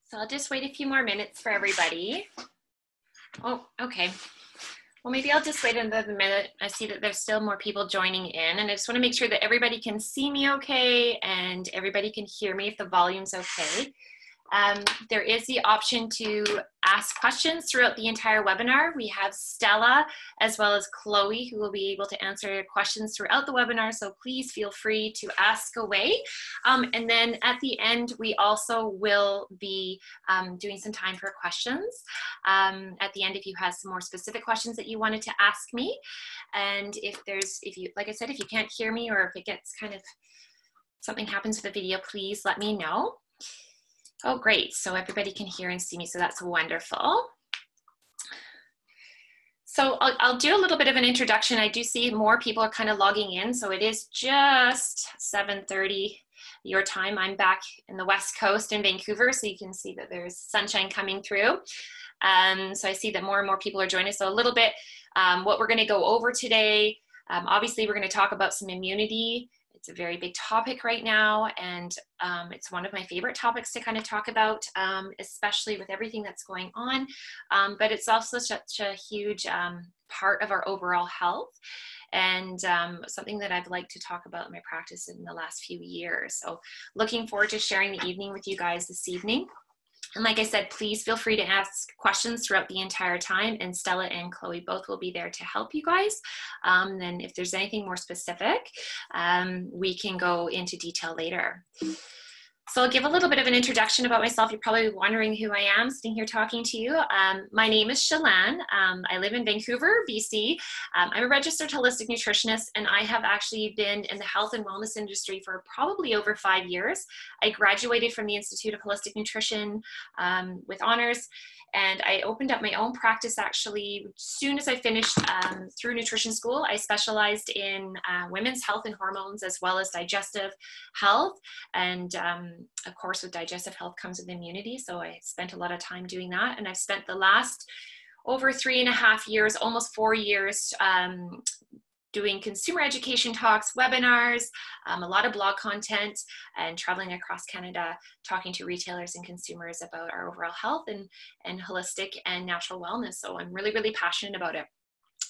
So I'll just wait a few more minutes for everybody. Oh, okay. Well, maybe I'll just wait another minute. I see that there's still more people joining in, and I just want to make sure that everybody can see me okay and everybody can hear me if the volume's okay. There is the option to ask questions throughout the entire webinar. We have Stella as well as Chloe who will be able to answer questions throughout the webinar, so please feel free to ask away. And then at the end, we also will be doing some time for questions. At the end, if you have some more specific questions that you wanted to ask me, and if you, like I said, if you can't hear me or if it gets kind of, something happens with the video, please let me know. Oh, great. So everybody can hear and see me. So that's wonderful. So I'll do a little bit of an introduction. I do see more people are kind of logging in. So it is just 7:30 your time. I'm back in the West Coast in Vancouver. So you can see that there's sunshine coming through. So I see that more and more people are joining us. So a little bit what we're going to go over today. Obviously, we're going to talk about some immunity. It's a very big topic right now, and it's one of my favorite topics to kind of talk about, especially with everything that's going on. But it's also such a huge part of our overall health, and something that I've liked to talk about in my practice in the last few years. So looking forward to sharing the evening with you guys this evening. And like I said, please feel free to ask questions throughout the entire time, and Stella and Chloe both will be there to help you guys. Then if there's anything more specific, we can go into detail later. So I'll give a little bit of an introduction about myself. You're probably wondering who I am sitting here talking to you. My name is Chelan. I live in Vancouver, BC. I'm a registered holistic nutritionist, and I have actually been in the health and wellness industry for probably over 5 years. I graduated from the Institute of Holistic Nutrition with honors, and I opened up my own practice actually as soon as I finished through nutrition school. I specialized in women's health and hormones as well as digestive health, and of course with digestive health comes with immunity, so I spent a lot of time doing that. And I've spent the last over 3.5 years, almost 4 years, doing consumer education talks, webinars, a lot of blog content, and traveling across Canada, talking to retailers and consumers about our overall health and holistic and natural wellness. So I'm really, really passionate about it.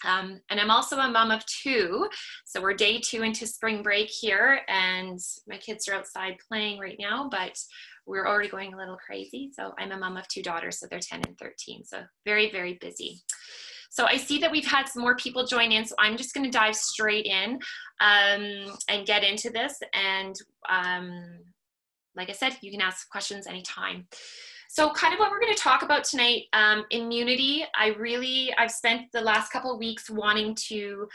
And I'm also a mom of 2. So we're day 2 into spring break here, and my kids are outside playing right now, but we're already going a little crazy. So I'm a mom of 2 daughters, so they're 10 and 13. So very, very busy. So I see that we've had some more people join in, so I'm just going to dive straight in and get into this. And like I said, you can ask questions anytime. So kind of what we're going to talk about tonight, immunity. I've spent the last couple of weeks wanting to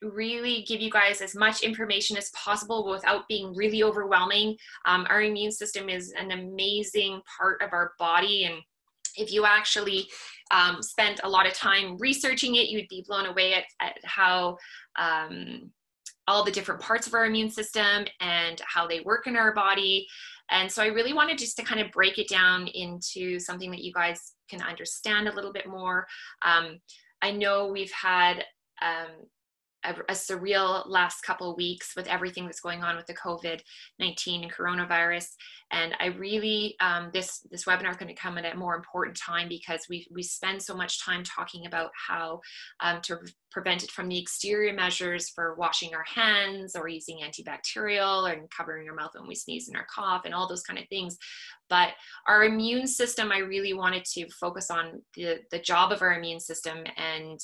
really give you guys as much information as possible without being really overwhelming. Our immune system is an amazing part of our body, and if you actually spent a lot of time researching it, you'd be blown away at how all the different parts of our immune system and how they work in our body. And so I really wanted just to kind of break it down into something that you guys can understand a little bit more. I know we've had a surreal last couple of weeks with everything that's going on with the COVID-19 and coronavirus. And I really, this webinar is going to come at a more important time because we spend so much time talking about how to prevent it from the exterior measures for washing our hands or using antibacterial and covering our mouth when we sneeze and our cough and all those kind of things. But our immune system, I really wanted to focus on the job of our immune system and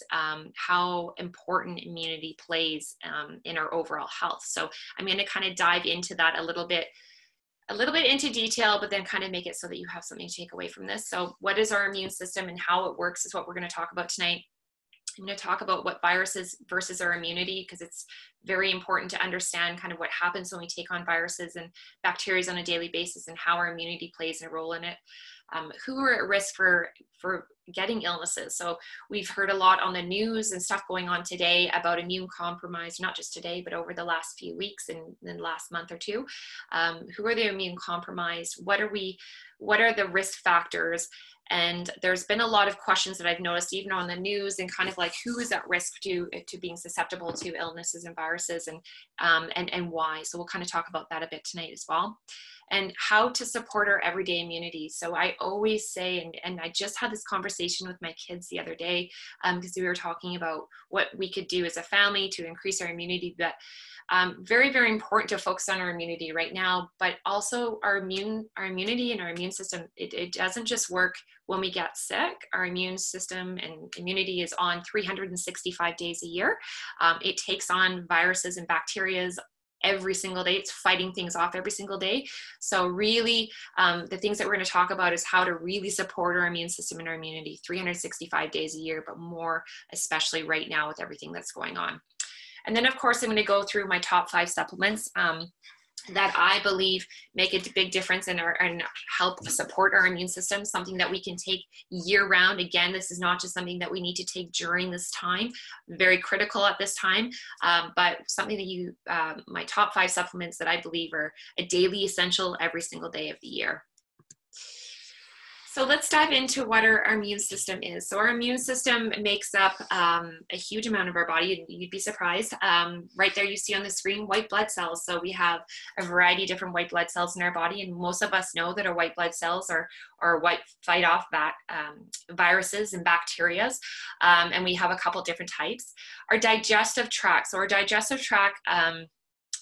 how important immunity plays in our overall health. So I'm going to kind of dive into that a little bit into detail, but then kind of make it so that you have something to take away from this. So what is our immune system and how it works is what we're going to talk about tonight. I'm going to talk about what viruses versus our immunity, because it's very important to understand kind of what happens when we take on viruses and bacteria on a daily basis and how our immunity plays a role in it. Who are at risk for getting illnesses. So we've heard a lot on the news and stuff going on today about immune compromise, not just today, but over the last few weeks and the last month or two. Who are the immune compromised? What are the risk factors? And there's been a lot of questions that I've noticed even on the news and kind of like who is at risk to being susceptible to illnesses and viruses and why. So we'll kind of talk about that a bit tonight as well. and how to support our everyday immunity. So I always say, and I just had this conversation with my kids the other day, because we were talking about what we could do as a family to increase our immunity, but very, very important to focus on our immunity right now, but also our immunity and our immune system. It doesn't just work when we get sick. Our immune system and immunity is on 365 days a year. It takes on viruses and bacteria every single day. It's fighting things off every single day. So really, the things that we're going to talk about is how to really support our immune system and our immunity 365 days a year, but more especially right now with everything that's going on. And then, of course, I'm going to go through my top 5 supplements that I believe make a big difference and help support our immune system, something that we can take year round. Again, this is not just something that we need to take during this time, very critical at this time, but something that my top 5 supplements that I believe are a daily essential every single day of the year. So let's dive into what our immune system is. So our immune system makes up a huge amount of our body. You'd be surprised. Right there you see on the screen, white blood cells. So we have a variety of different white blood cells in our body, and most of us know that our white blood cells are what fight off viruses and bacteria, and we have a couple different types. Our digestive tract. So our digestive tract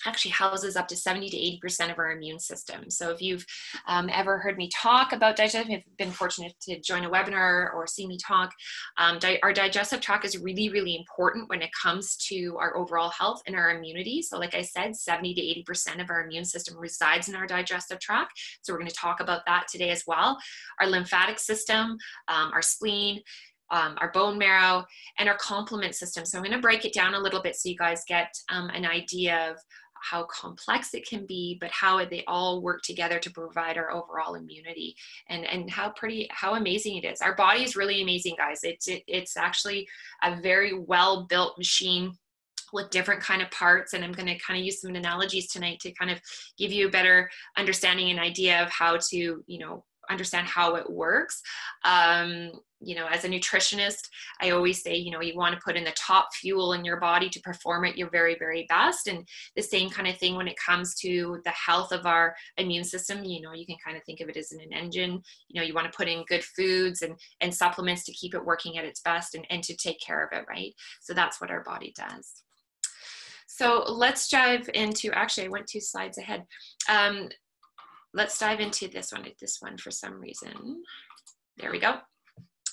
actually houses up to 70 to 80% of our immune system. So if you've ever heard me talk about digestion, if you've been fortunate to join a webinar or see me talk, our digestive tract is really, really important when it comes to our overall health and our immunity. So like I said, 70 to 80% of our immune system resides in our digestive tract. So we're going to talk about that today as well. Our lymphatic system, our spleen, our bone marrow, and our complement system. So I'm going to break it down a little bit so you guys get an idea of how complex it can be, but how they all work together to provide our overall immunity, and how amazing it is. Our body is really amazing, guys. It's actually a very well-built machine with different kind of parts, and I'm going to kind of use some analogies tonight to kind of give you a better understanding and idea of how to, understand how it works. As a nutritionist, I always say, you want to put in the top fuel in your body to perform at your very, very best. And the same kind of thing when it comes to the health of our immune system, you can kind of think of it as an engine. You want to put in good foods and supplements to keep it working at its best and to take care of it, right? So that's what our body does. So let's dive into, actually, I went 2 slides ahead. Let's dive into this one for some reason. There we go.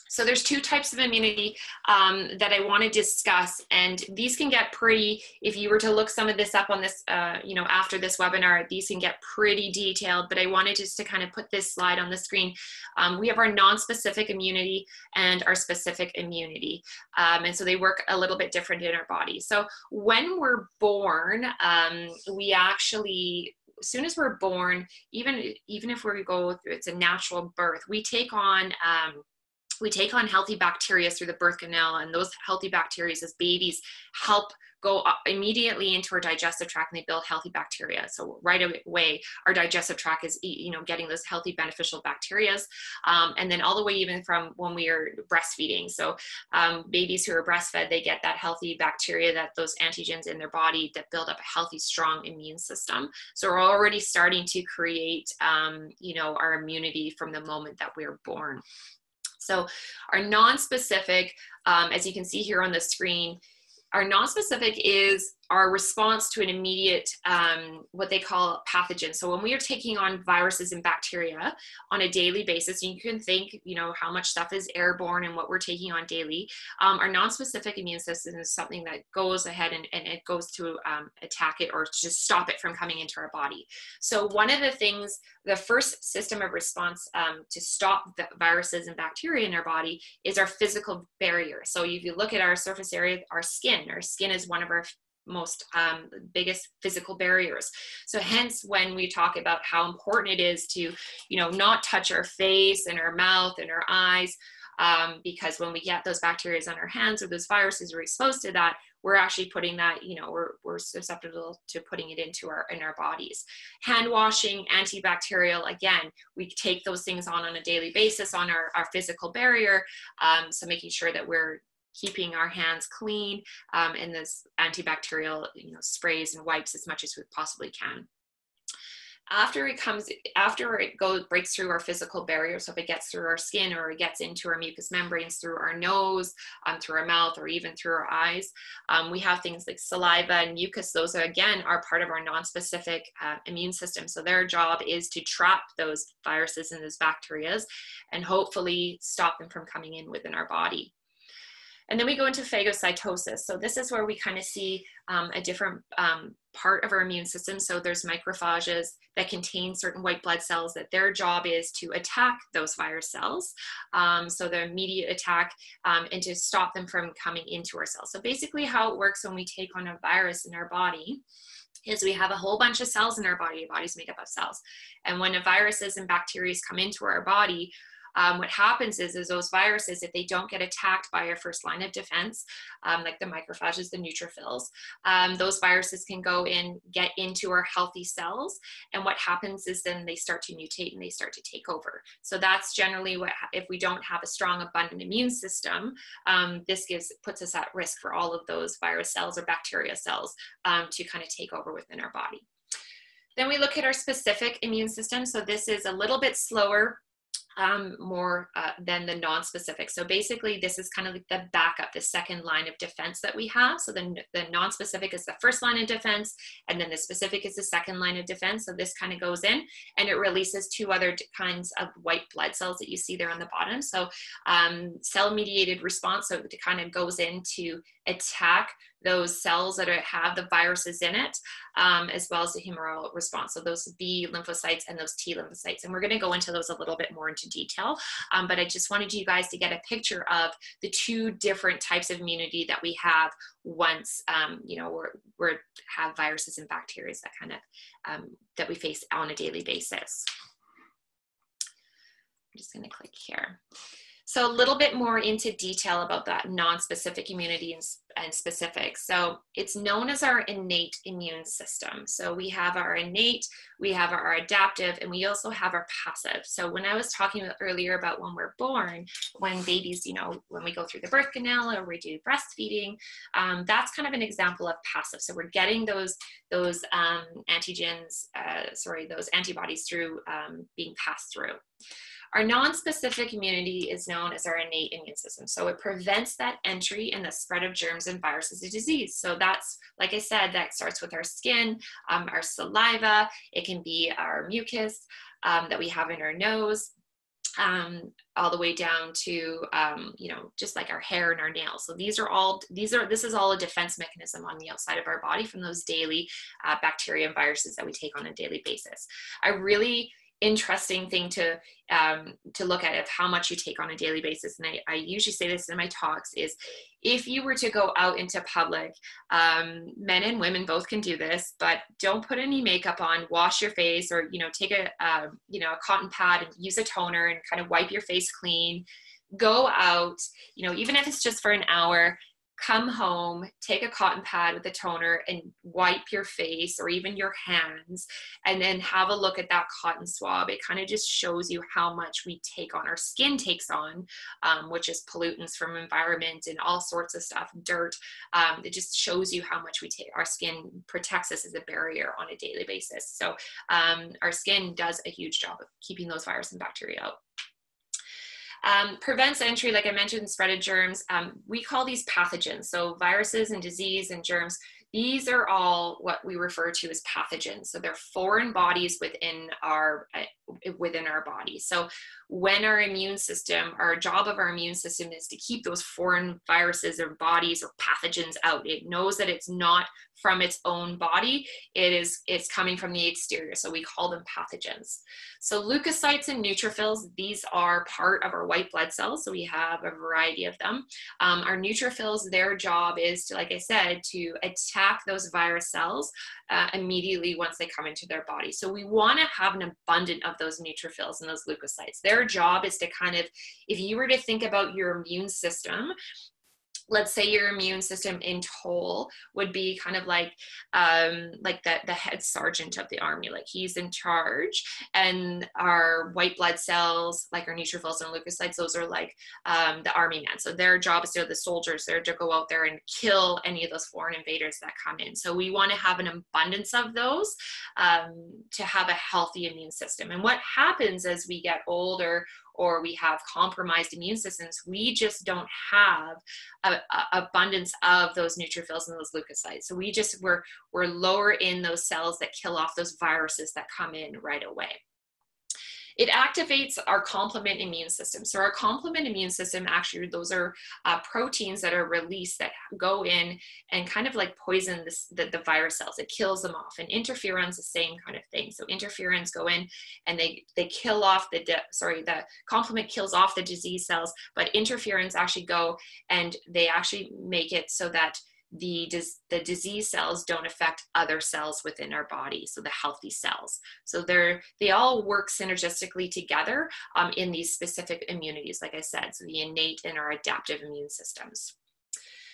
So there's 2 types of immunity that I want to discuss, and these can get pretty, if you were to look some of this up on this, after this webinar, these can get pretty detailed, but I wanted just to kind of put this slide on the screen. We have our non-specific immunity and our specific immunity, and so they work a little bit different in our body. So when we're born, we actually, as soon as we're born, even if we go through, it's a natural birth, we take on healthy bacteria through the birth canal, and those healthy bacteria as babies help go immediately into our digestive tract, and they build healthy bacteria. So right away, our digestive tract is, getting those healthy beneficial bacteria. And then all the way even from when we are breastfeeding. So babies who are breastfed, they get that healthy bacteria, those antigens in their body that build up a healthy, strong immune system. So we're already starting to create, our immunity from the moment that we're born. So our non-specific, as you can see here on the screen, our non-specific is our response to an immediate, what they call pathogen. So when we are taking on viruses and bacteria on a daily basis, and you can think, how much stuff is airborne and what we're taking on daily, our non-specific immune system is something that goes ahead and it goes to attack it or just stop it from coming into our body. So one of the things, the first system of response to stop the viruses and bacteria in our body is our physical barrier. So if you look at our surface area, our skin is one of our most biggest physical barriers. So hence when we talk about how important it is to, not touch our face and our mouth and our eyes, because when we get those bacteria on our hands or those viruses are exposed to that, we're actually putting that, we're susceptible to putting it in our bodies. Hand washing, antibacterial, again, we take those things on a daily basis on our physical barrier. So making sure that we're keeping our hands clean, and this antibacterial, sprays and wipes as much as we possibly can. after it breaks through our physical barrier, so if it gets through our skin or it gets into our mucous membranes through our nose, through our mouth, or even through our eyes, we have things like saliva and mucus. Those are, again, are part of our non-specific immune system. So their job is to trap those viruses and those bacteria and hopefully stop them from coming in within our body. And then we go into phagocytosis. So this is where we kind of see a different part of our immune system. So there's macrophages that contain certain white blood cells that their job is to attack those virus cells. So the immediate attack and to stop them from coming into our cells. So basically how it works when we take on a virus in our body is we have a whole bunch of cells in our body. Our body's made up of cells. And when the viruses and bacteria come into our body, what happens is those viruses, if they don't get attacked by our first line of defense, like the macrophages, the neutrophils, those viruses can go in, get into our healthy cells. And what happens is then they start to mutate and they start to take over. So that's generally what, if we don't have a strong, abundant immune system, this puts us at risk for all of those virus cells or bacteria cells to kind of take over within our body. Then we look at our specific immune system. So this is a little bit slower, more than the non-specific. So basically this is kind of like the backup, the second line of defense that we have. So the non-specific is the first line of defense, and then the specific is the second line of defense. So this kind of goes in and it releases two other kinds of white blood cells that you see there on the bottom. So cell-mediated response, so it kind of goes in to attack those cells that have the viruses in it, as well as the humoral response. So those B lymphocytes and those T lymphocytes. And we're going to go into those a little bit more into detail. But I just wanted you guys to get a picture of the two different types of immunity that we have once, you know, we have viruses and bacteria that kind of, that we face on a daily basis. I'm just going to click here. So a little bit more into detail about that non-specific immunity and specific. So it's known as our innate immune system. So we have our innate, we have our adaptive, and we also have our passive. So when I was talking earlier about when we're born, when babies, you know, when we go through the birth canal or we do breastfeeding, that's kind of an example of passive. So we're getting those antigens, those antibodies through being passed through. Our non-specific immunity is known as our innate immune system. So it prevents that entry and the spread of germs and viruses of disease. So that's, like I said, that starts with our skin, our saliva. It can be our mucus that we have in our nose, all the way down to, you know, just like our hair and our nails. So this is all a defense mechanism on the outside of our body from those daily bacteria and viruses that we take on a daily basis. A really interesting thing to look at of how much you take on a daily basis, and I usually say this in my talks, is if you were to go out into public, men and women both can do this, but don't put any makeup on, wash your face, or, you know, take a cotton pad and use a toner and kind of wipe your face clean. Go out, you know, even if it's just for an hour, come home, take a cotton pad with a toner and wipe your face or even your hands, and then have a look at that cotton swab. It kind of just shows you how much we take on, our skin takes on, which is pollutants from environment and all sorts of stuff, dirt. It just shows you how much we take. Our skin protects us as a barrier on a daily basis. So our skin does a huge job of keeping those viruses and bacteria out. Prevents entry, like I mentioned, spread of germs. We call these pathogens. So viruses and disease and germs, these are all what we refer to as pathogens. So they're foreign bodies within our body. So when our immune system, our job of our immune system is to keep those foreign viruses or bodies or pathogens out. It knows that it's not from its own body. It's coming from the exterior. So we call them pathogens. So leukocytes and neutrophils, these are part of our white blood cells. So we have a variety of them. Our neutrophils, their job is to, like I said, to attack those virus cells immediately once they come into their body. So we want to have an abundance of those neutrophils and those leukocytes. Their job is to kind of, if you were to think about your immune system, let's say your immune system in total would be kind of like the head sergeant of the army, like he's in charge, and our white blood cells, like our neutrophils and leukocytes, those are like the army men. So their job is, they're the soldiers. They're to go out there and kill any of those foreign invaders that come in. So we want to have an abundance of those to have a healthy immune system. And what happens as we get older or we have compromised immune systems, we just don't have an abundance of those neutrophils and those leukocytes. So we're lower in those cells that kill off those viruses that come in right away. It activates our complement immune system. So our complement immune system, actually, those are proteins that are released that go in and kind of like poison the virus cells. It kills them off. And interferons, the same kind of thing. So interferons go in and they kill off the complement kills off the disease cells, but interferons actually go and they actually make it so that the disease cells don't affect other cells within our body, so the healthy cells. So they all work synergistically together in these specific immunities, like I said, so the innate and our adaptive immune systems.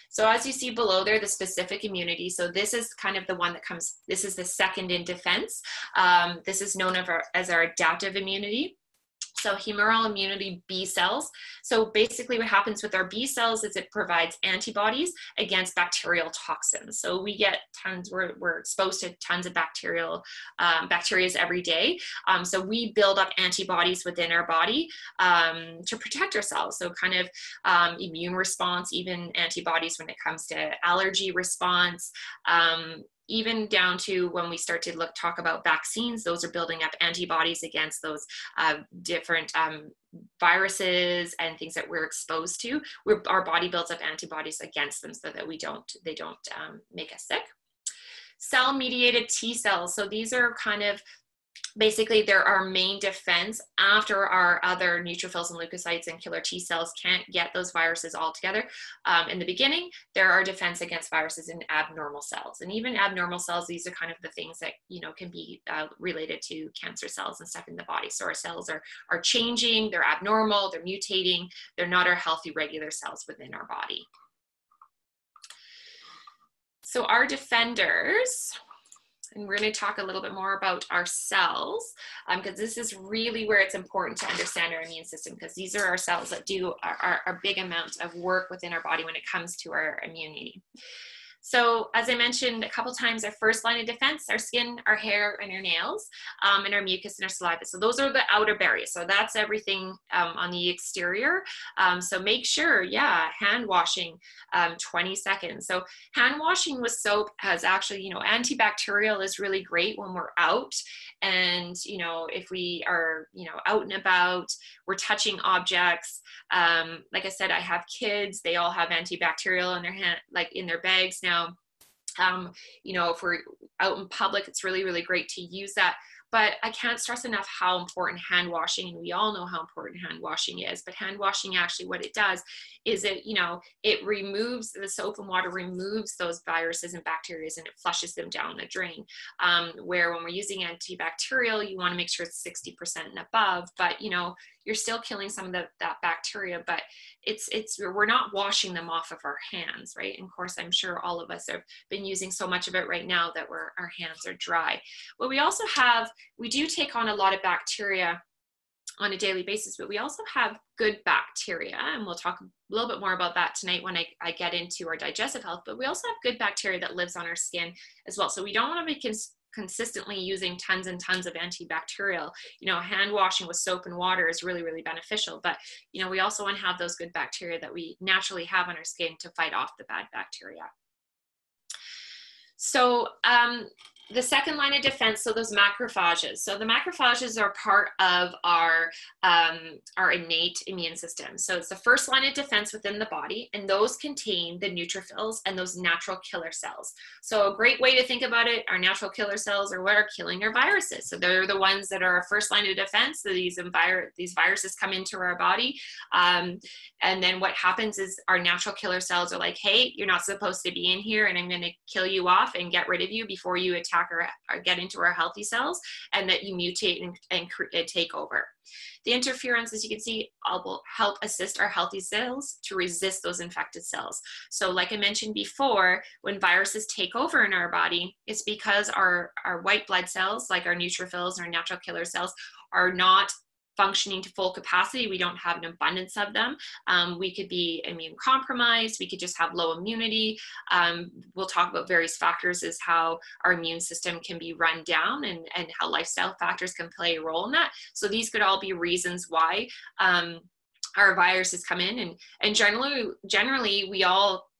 So as you see below there, the specific immunity, so this is kind of the one that comes, this is the second in defense. This is known as our adaptive immunity. So humoral immunity B cells. So basically what happens with our B cells is it provides antibodies against bacterial toxins. So we get tons, we're exposed to tons of bacteria every day. So we build up antibodies within our body to protect ourselves. So kind of immune response, even antibodies when it comes to allergy response, even down to when we start to talk about vaccines, those are building up antibodies against those different viruses and things that we're exposed to. Our body builds up antibodies against them so that they don't make us sick. Cell-mediated T cells. So these are kind of basically they're our main defense after our other neutrophils and leukocytes and killer T cells can't get those viruses all together. In the beginning, they're our defense against viruses in abnormal cells. And even abnormal cells, these are kind of the things that, can be related to cancer cells and stuff in the body. So our cells are changing, they're abnormal, they're mutating, they're not our healthy regular cells within our body. So our defenders, and we're going to talk a little bit more about our cells, because this is really where it's important to understand our immune system, because these are our cells that do our big amount of work within our body when it comes to our immunity. So as I mentioned a couple times, our first line of defense, our skin, our hair, and our nails, and our mucus and our saliva. So those are the outer barriers. So that's everything on the exterior. So make sure, hand washing, 20 seconds. So hand washing with soap has actually, antibacterial is really great when we're out. And, if we are, out and about, we're touching objects. Like I said, I have kids, they all have antibacterial in their hand, like in their bags now. If we're out in public, it's really, really great to use that. But I can't stress enough how important hand washing, and we all know how important hand washing is, but hand washing actually what it does is it removes, the soap and water removes those viruses and bacteria and it flushes them down the drain. Where when we're using antibacterial, you want to make sure it's 60% and above, but you're still killing some of that bacteria, but we're not washing them off of our hands, right? And of course, I'm sure all of us have been using so much of it right now that our hands are dry. But we do take on a lot of bacteria on a daily basis, but we also have good bacteria, and we'll talk a little bit more about that tonight when I get into our digestive health, but we also have good bacteria that lives on our skin as well. So we don't want to be consistently using tons and tons of antibacterial. Hand washing with soap and water is really, really beneficial, but we also want to have those good bacteria that we naturally have on our skin to fight off the bad bacteria. So the second line of defense, so those macrophages. So the macrophages are part of our innate immune system. So it's the first line of defense within the body, and those contain the neutrophils and those natural killer cells. So a great way to think about it, our natural killer cells are what are killing our viruses. So they're the ones that are our first line of defense. So these viruses come into our body. And then what happens is our natural killer cells are like, hey, you're not supposed to be in here, and I'm going to kill you off and get rid of you before you attack attack or get into our healthy cells, and that you mutate and take over. The interferons, as you can see, will help assist our healthy cells to resist those infected cells. So like I mentioned before, when viruses take over in our body, it's because our white blood cells, like our neutrophils and our natural killer cells, are not functioning to full capacity. We don't have an abundance of them. We could be immune compromised. We could just have low immunity. We'll talk about various factors as how our immune system can be run down, and how lifestyle factors can play a role in that. So these could all be reasons why our viruses come in, and generally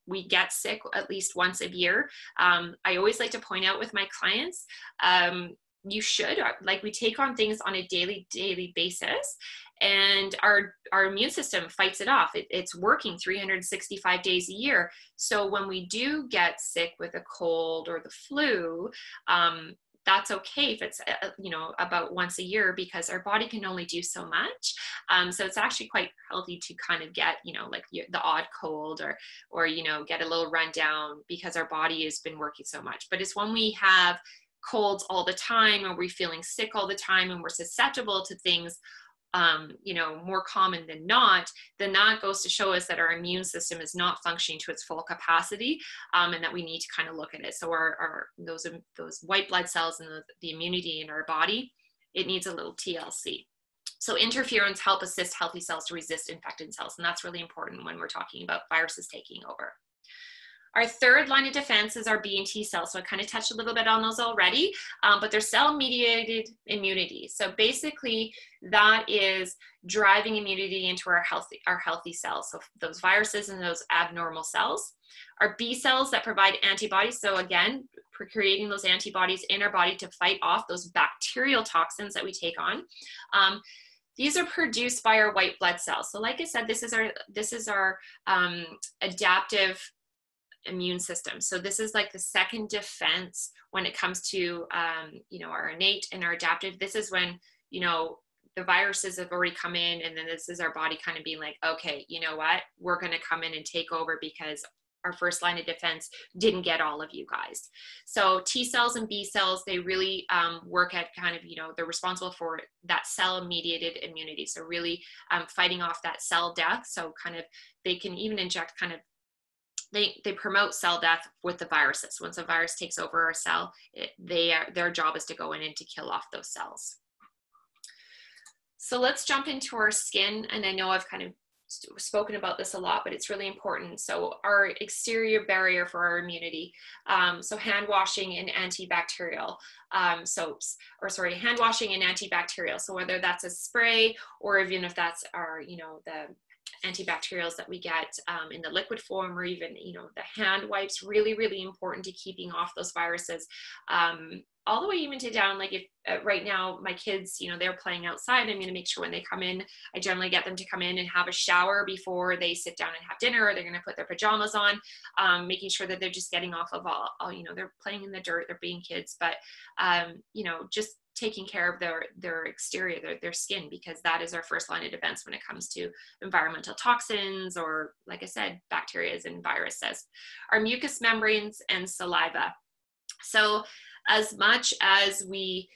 we get sick at least once a year. I always like to point out with my clients, you should, like, we take on things on a daily basis, and our immune system fights it off. It's working 365 days a year. So when we do get sick with a cold or the flu, that's okay if it's, about once a year, because our body can only do so much. So it's actually quite healthy to kind of get, like the odd cold or get a little rundown, because our body has been working so much. But it's when we have colds all the time, or we're feeling sick all the time, and we're susceptible to things, more common than not, then that goes to show us that our immune system is not functioning to its full capacity, and that we need to kind of look at it. So those white blood cells and the immunity in our body, it needs a little TLC. So interferons help assist healthy cells to resist infected cells, and that's really important when we're talking about viruses taking over. Our third line of defense is our B and T cells. So I kind of touched a little bit on those already, but they're cell-mediated immunity. So basically that is driving immunity into our healthy cells. So those viruses and those abnormal cells. Our B cells that provide antibodies. So again, creating those antibodies in our body to fight off those bacterial toxins that we take on. These are produced by our white blood cells. So like I said, this is our adaptive immune system. So this is like the second defense when it comes to, our innate and our adaptive. This is when, the viruses have already come in, and then this is our body kind of being like, okay, you know what, we're going to come in and take over because our first line of defense didn't get all of you guys. So T cells and B cells, they really work at kind of, they're responsible for that cell-mediated immunity. So really fighting off that cell death. So kind of, they can even inject kind of, they promote cell death with the viruses. Once a virus takes over our cell, their job is to go in and to kill off those cells. So let's jump into our skin. And I know I've kind of spoken about this a lot, but it's really important. So our exterior barrier for our immunity. So hand washing and antibacterial soaps, hand washing and antibacterial. So whether that's a spray, or even if that's our, the antibacterials that we get in the liquid form, or even, the hand wipes, really, really important to keeping off those viruses. All the way even to down, like if right now my kids, they're playing outside, I'm going to make sure when they come in, I generally get them to come in and have a shower before they sit down and have dinner, or they're going to put their pajamas on, making sure that they're just getting off of all, they're playing in the dirt, they're being kids, but, just taking care of their exterior, their skin, because that is our first line of defense when it comes to environmental toxins, or like I said, bacteria and viruses. Our mucous membranes and saliva. So as much as we,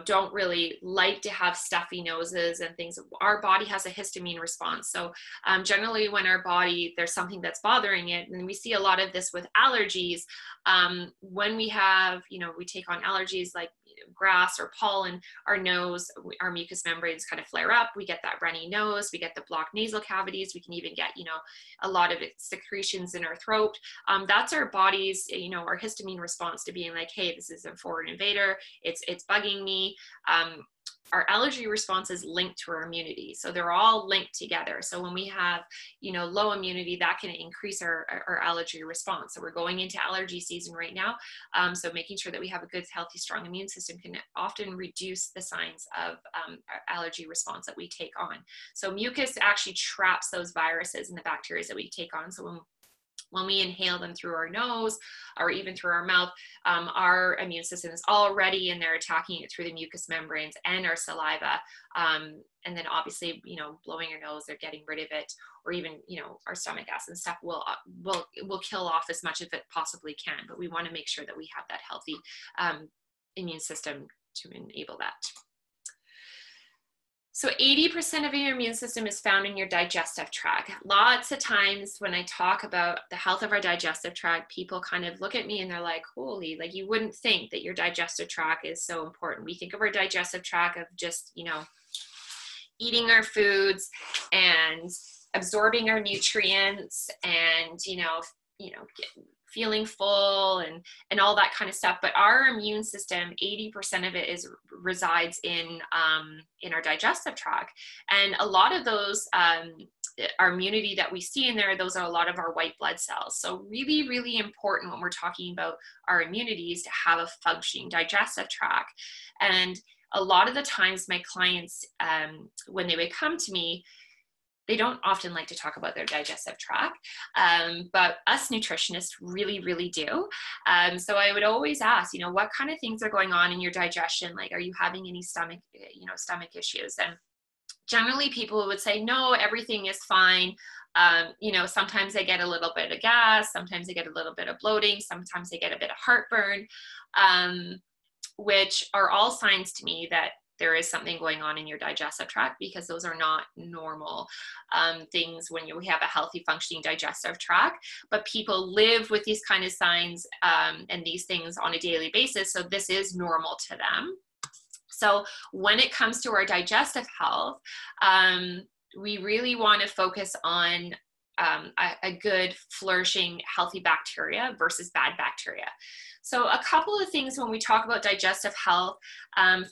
don't really like to have stuffy noses and things, our body has a histamine response. So generally when our body, there's something that's bothering it, and we see a lot of this with allergies, when we have, we take on allergies like grass or pollen, our nose, our mucous membranes kind of flare up. We get that runny nose, we get the blocked nasal cavities, we can even get, a lot of secretions in our throat. That's our body's, our histamine response to being like, hey, this is a foreign invader, it's bugging me. Our allergy response is linked to our immunity. So they're all linked together. So when we have, low immunity, that can increase our allergy response. So we're going into allergy season right now. So making sure that we have a good, healthy, strong immune system can often reduce the signs of our allergy response that we take on. So mucus actually traps those viruses and the bacteria that we take on. So when we inhale them through our nose or even through our mouth, our immune system is already in there attacking it through the mucous membranes and our saliva. And then obviously, blowing your nose, they're getting rid of it, or even, our stomach acid and stuff will kill off as much of it possibly can. But we want to make sure that we have that healthy immune system to enable that. So 80% of your immune system is found in your digestive tract. Lots of times when I talk about the health of our digestive tract, people kind of look at me and they're like, holy, like you wouldn't think that your digestive tract is so important. We think of our digestive tract of just, you know, eating our foods and absorbing our nutrients and, feeling full and all that kind of stuff. But our immune system, 80% of it resides in our digestive tract. And a lot of those, our immunity that we see in there, those are a lot of our white blood cells. So really, really important when we're talking about our immunity is to have a functioning digestive tract. And a lot of the times my clients, when they would come to me, they don't often like to talk about their digestive tract, but us nutritionists really, really do. So I would always ask, what kind of things are going on in your digestion? Like, are you having any stomach issues? And generally people would say, no, everything is fine. Sometimes they get a little bit of gas, sometimes they get a little bit of bloating, sometimes they get a bit of heartburn, which are all signs to me that there is something going on in your digestive tract, because those are not normal things when we have a healthy functioning digestive tract. But people live with these kind of signs and these things on a daily basis. So this is normal to them. So when it comes to our digestive health, we really want to focus on a good, flourishing, healthy bacteria versus bad bacteria. So a couple of things when we talk about digestive health,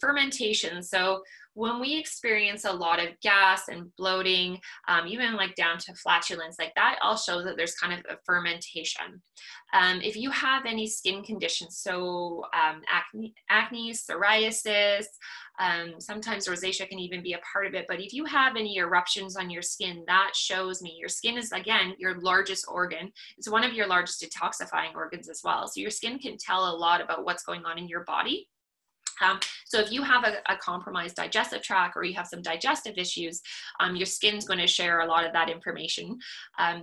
fermentation. So when we experience a lot of gas and bloating, even like down to flatulence, like that all shows that there's kind of a fermentation. If you have any skin conditions, so acne, psoriasis, sometimes rosacea can even be a part of it. But if you have any eruptions on your skin, that shows me your skin is, again, your largest organ. It's one of your largest detoxifying organs as well. So your skin can tell a lot about what's going on in your body. So if you have a compromised digestive tract or you have some digestive issues, your skin's going to share a lot of that information.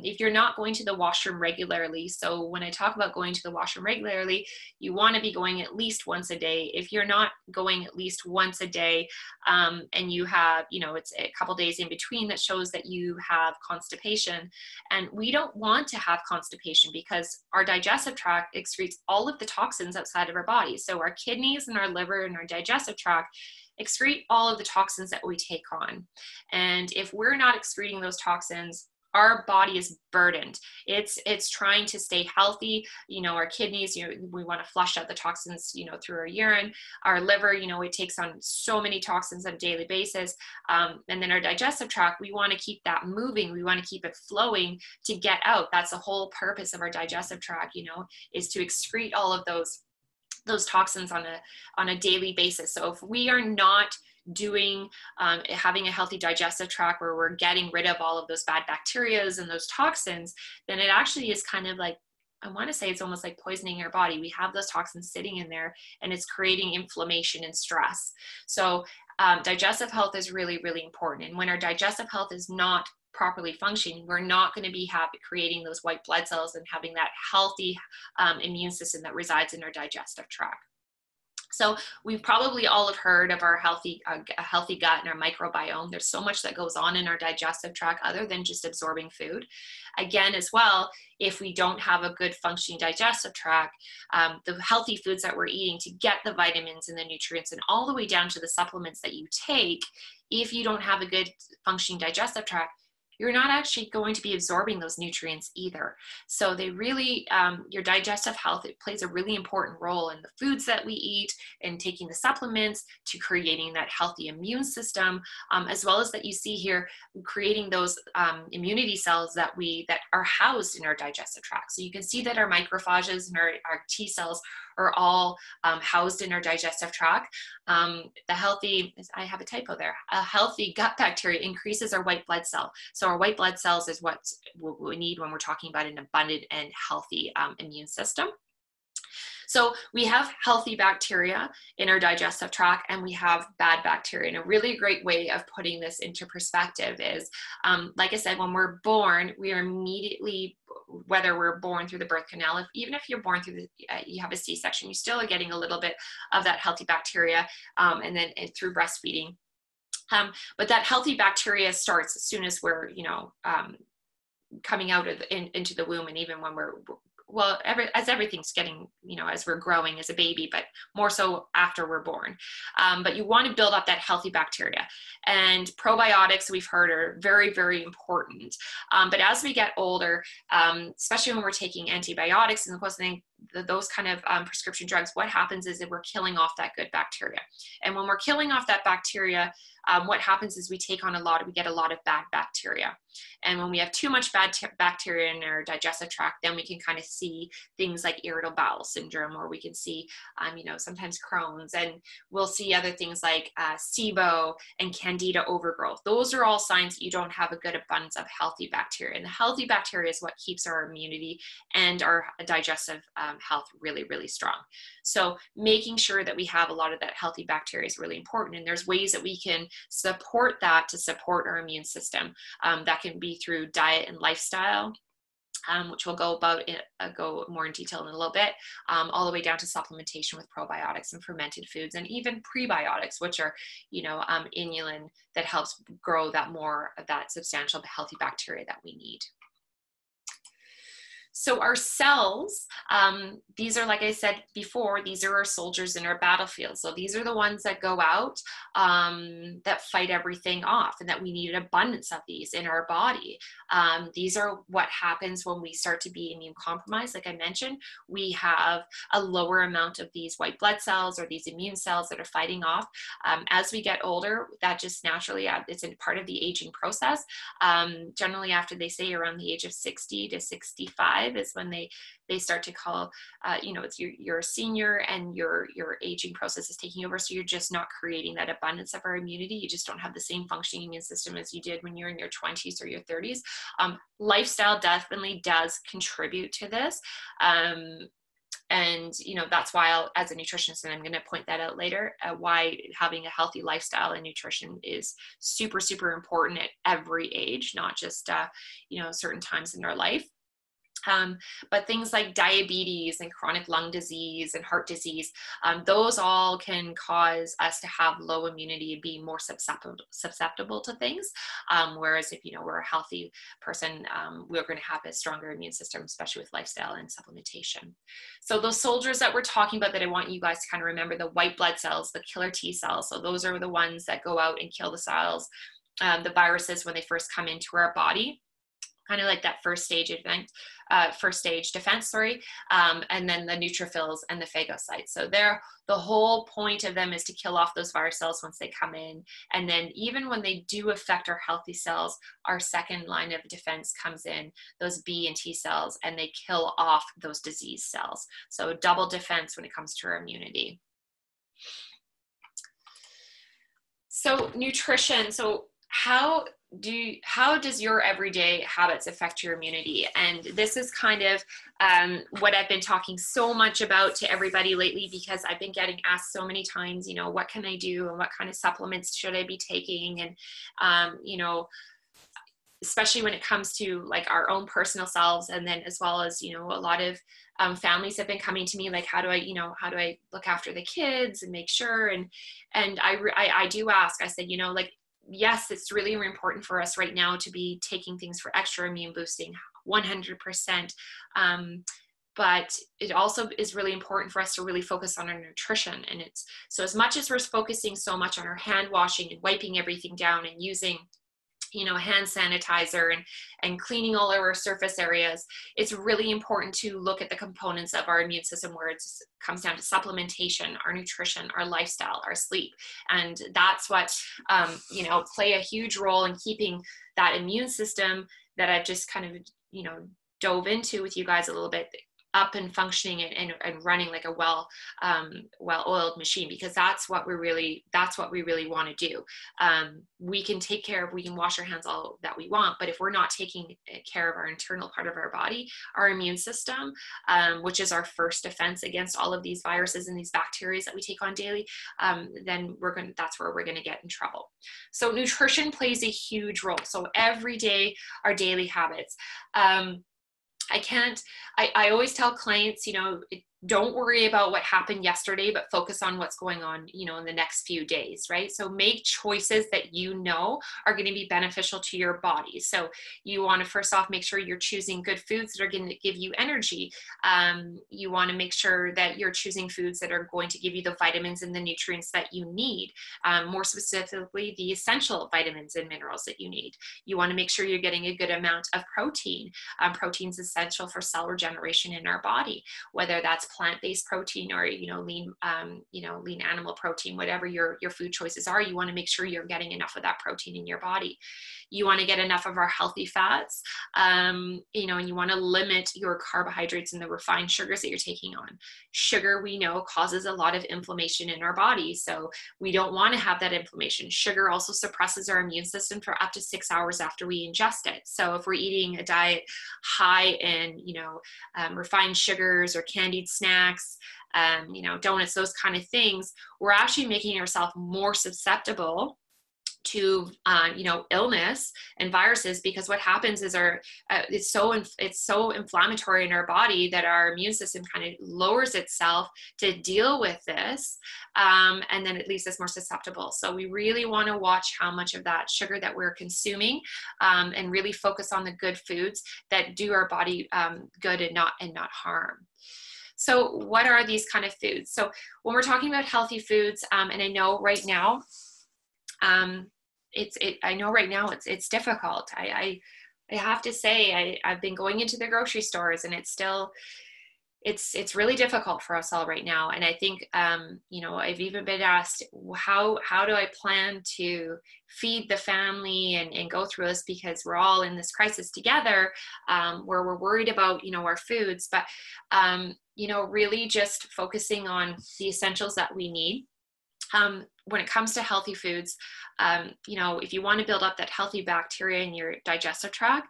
If you're not going to the washroom regularly, so when I talk about going to the washroom regularly, you want to be going at least once a day. If you're not going at least once a day and you have, it's a couple days in between, that shows that you have constipation. And we don't want to have constipation because our digestive tract excretes all of the toxins outside of our body. So our kidneys and our liver and our digestive tract excrete all of the toxins that we take on. And if we're not excreting those toxins, our body is burdened. It's trying to stay healthy. Our kidneys, we want to flush out the toxins, through our urine. Our liver, it takes on so many toxins on a daily basis. And then our digestive tract, we want to keep that moving. We want to keep it flowing to get out. That's the whole purpose of our digestive tract, is to excrete all of those toxins on a daily basis. So if we are not doing having a healthy digestive tract where we're getting rid of all of those bad bacteria and those toxins, then it actually is kind of like, I want to say it's almost like poisoning your body. We have those toxins sitting in there and it's creating inflammation and stress. So digestive health is really, really important. And when our digestive health is not properly functioning, we're not going to be creating those white blood cells and having that healthy immune system that resides in our digestive tract. So we've probably all have heard of our healthy gut and our microbiome. There's so much that goes on in our digestive tract other than just absorbing food. Again, as well, if we don't have a good functioning digestive tract, the healthy foods that we're eating to get the vitamins and the nutrients and all the way down to the supplements that you take, if you don't have a good functioning digestive tract, you're not actually going to be absorbing those nutrients either. So they really, your digestive health, it plays a really important role in the foods that we eat and taking the supplements to creating that healthy immune system, as well as that you see here, creating those immunity cells that are housed in our digestive tract. So you can see that our macrophages and our T cells are all housed in our digestive tract. I have a typo there, a healthy gut bacteria increases our white blood cell. So our white blood cells is what we need when we're talking about an abundant and healthy immune system. So we have healthy bacteria in our digestive tract and we have bad bacteria. And a really great way of putting this into perspective is, like I said, when we're born, we are immediately whether we're born through the birth canal, even if you're born through you have a C-section, you still are getting a little bit of that healthy bacteria, and then through breastfeeding. But that healthy bacteria starts as soon as we're, coming out of into the womb, and even when we're, well, as everything's getting, as we're growing as a baby, but more so after we're born. But you want to build up that healthy bacteria. And probiotics, we've heard, are very, very important. But as we get older, especially when we're taking antibiotics and of course those kind of prescription drugs, what happens is that we're killing off that good bacteria. And when we're killing off that bacteria, what happens is we get a lot of bad bacteria. And when we have too much bad bacteria in our digestive tract, then we can kind of see things like irritable bowel syndrome, or we can see, sometimes Crohn's, and we'll see other things like SIBO and Candida overgrowth. Those are all signs that you don't have a good abundance of healthy bacteria. And the healthy bacteria is what keeps our immunity and our digestive health really, really strong. So making sure that we have a lot of that healthy bacteria is really important. And there's ways that we can support that to support our immune system. That can be through diet and lifestyle, which we'll go more in detail in a little bit, all the way down to supplementation with probiotics and fermented foods, and even prebiotics, which are, inulin that helps grow that substantial healthy bacteria that we need. So our cells, these are, like I said before, these are our soldiers in our battlefield. So these are the ones that go out, that fight everything off, and that we need an abundance of these in our body. These are what happens when we start to be immune compromised. Like I mentioned, we have a lower amount of these white blood cells or these immune cells that are fighting off. As we get older, that just naturally, it's a part of the aging process. Generally after, they say, around the age of 60 to 65, is when they start to call, it's you're a senior and your aging process is taking over. So you're just not creating that abundance of our immunity. You just don't have the same functioning immune system as you did when you're in your 20s or your 30s. Lifestyle definitely does contribute to this. And, that's why as a nutritionist, and I'm going to point that out later, why having a healthy lifestyle and nutrition is super, super important at every age, not just, certain times in our life. But things like diabetes and chronic lung disease and heart disease, those all can cause us to have low immunity and be more susceptible to things. Whereas if, we're a healthy person, we're going to have a stronger immune system, especially with lifestyle and supplementation. So those soldiers that we're talking about that I want you guys to kind of remember, the white blood cells, the killer T cells. So those are the ones that go out and kill the cells, the viruses when they first come into our body. Kind of like that first stage defense, and then the neutrophils and the phagocytes. So the whole point of them is to kill off those virus cells once they come in. And then even when they do affect our healthy cells, our second line of defense comes in, those B and T cells, and they kill off those disease cells. So double defense when it comes to our immunity. So nutrition. So how does your everyday habits affect your immunity? And this is kind of what I've been talking so much about to everybody lately, because I've been getting asked so many times, what can I do and what kind of supplements should I be taking? And, especially when it comes to like our own personal selves, and then as well as, a lot of families have been coming to me like, how do I look after the kids and make sure? And I do ask, I said, yes, it's really important for us right now to be taking things for extra immune boosting, 100%. But it also is really important for us to really focus on our nutrition. And so as much as we're focusing so much on our hand washing and wiping everything down and using, hand sanitizer and cleaning all of our surface areas, it's really important to look at the components of our immune system where it comes down to supplementation, our nutrition, our lifestyle, our sleep. And that's what, play a huge role in keeping that immune system that I've just kind of, dove into with you guys a little bit up and functioning and running like a well-oiled machine, because that's what we really want to do. We can wash our hands all that we want, but if we're not taking care of our internal part of our body, our immune system, which is our first defense against all of these viruses and these bacteria that we take on daily, then that's where we're going to get in trouble. So nutrition plays a huge role. So every day, our daily habits. I always tell clients, don't worry about what happened yesterday, but focus on what's going on, in the next few days, right? So make choices that are going to be beneficial to your body. So you want to first off make sure you're choosing good foods that are going to give you energy. You want to make sure that you're choosing foods that are going to give you the vitamins and the nutrients that you need, more specifically the essential vitamins and minerals that you need. You want to make sure you're getting a good amount of protein. Protein is essential for cell regeneration in our body, whether that's plant-based protein or lean animal protein, whatever your food choices are. You want to make sure you're getting enough of that protein in your body. You want to get enough of our healthy fats, and you want to limit your carbohydrates and the refined sugars that you're taking on. Sugar, we know, causes a lot of inflammation in our body, so we don't want to have that inflammation. Sugar also suppresses our immune system for up to 6 hours after we ingest it. So if we're eating a diet high in refined sugars or candied snacks, donuts, those kind of things, we're actually making ourselves more susceptible to illness and viruses, because what happens is it's so inflammatory in our body that our immune system kind of lowers itself to deal with this, and then it leaves us more susceptible. So we really want to watch how much of that sugar that we're consuming, and really focus on the good foods that do our body good and not harm. So what are these kind of foods? So when we're talking about healthy foods, and I know right now, it's difficult. I have to say, I've been going into the grocery stores, and it's really difficult for us all right now. And I think, I've even been asked, how do I plan to feed the family and go through this, because we're all in this crisis together, where we're worried about, our foods, but, really just focusing on the essentials that we need. When it comes to healthy foods, if you want to build up that healthy bacteria in your digestive tract,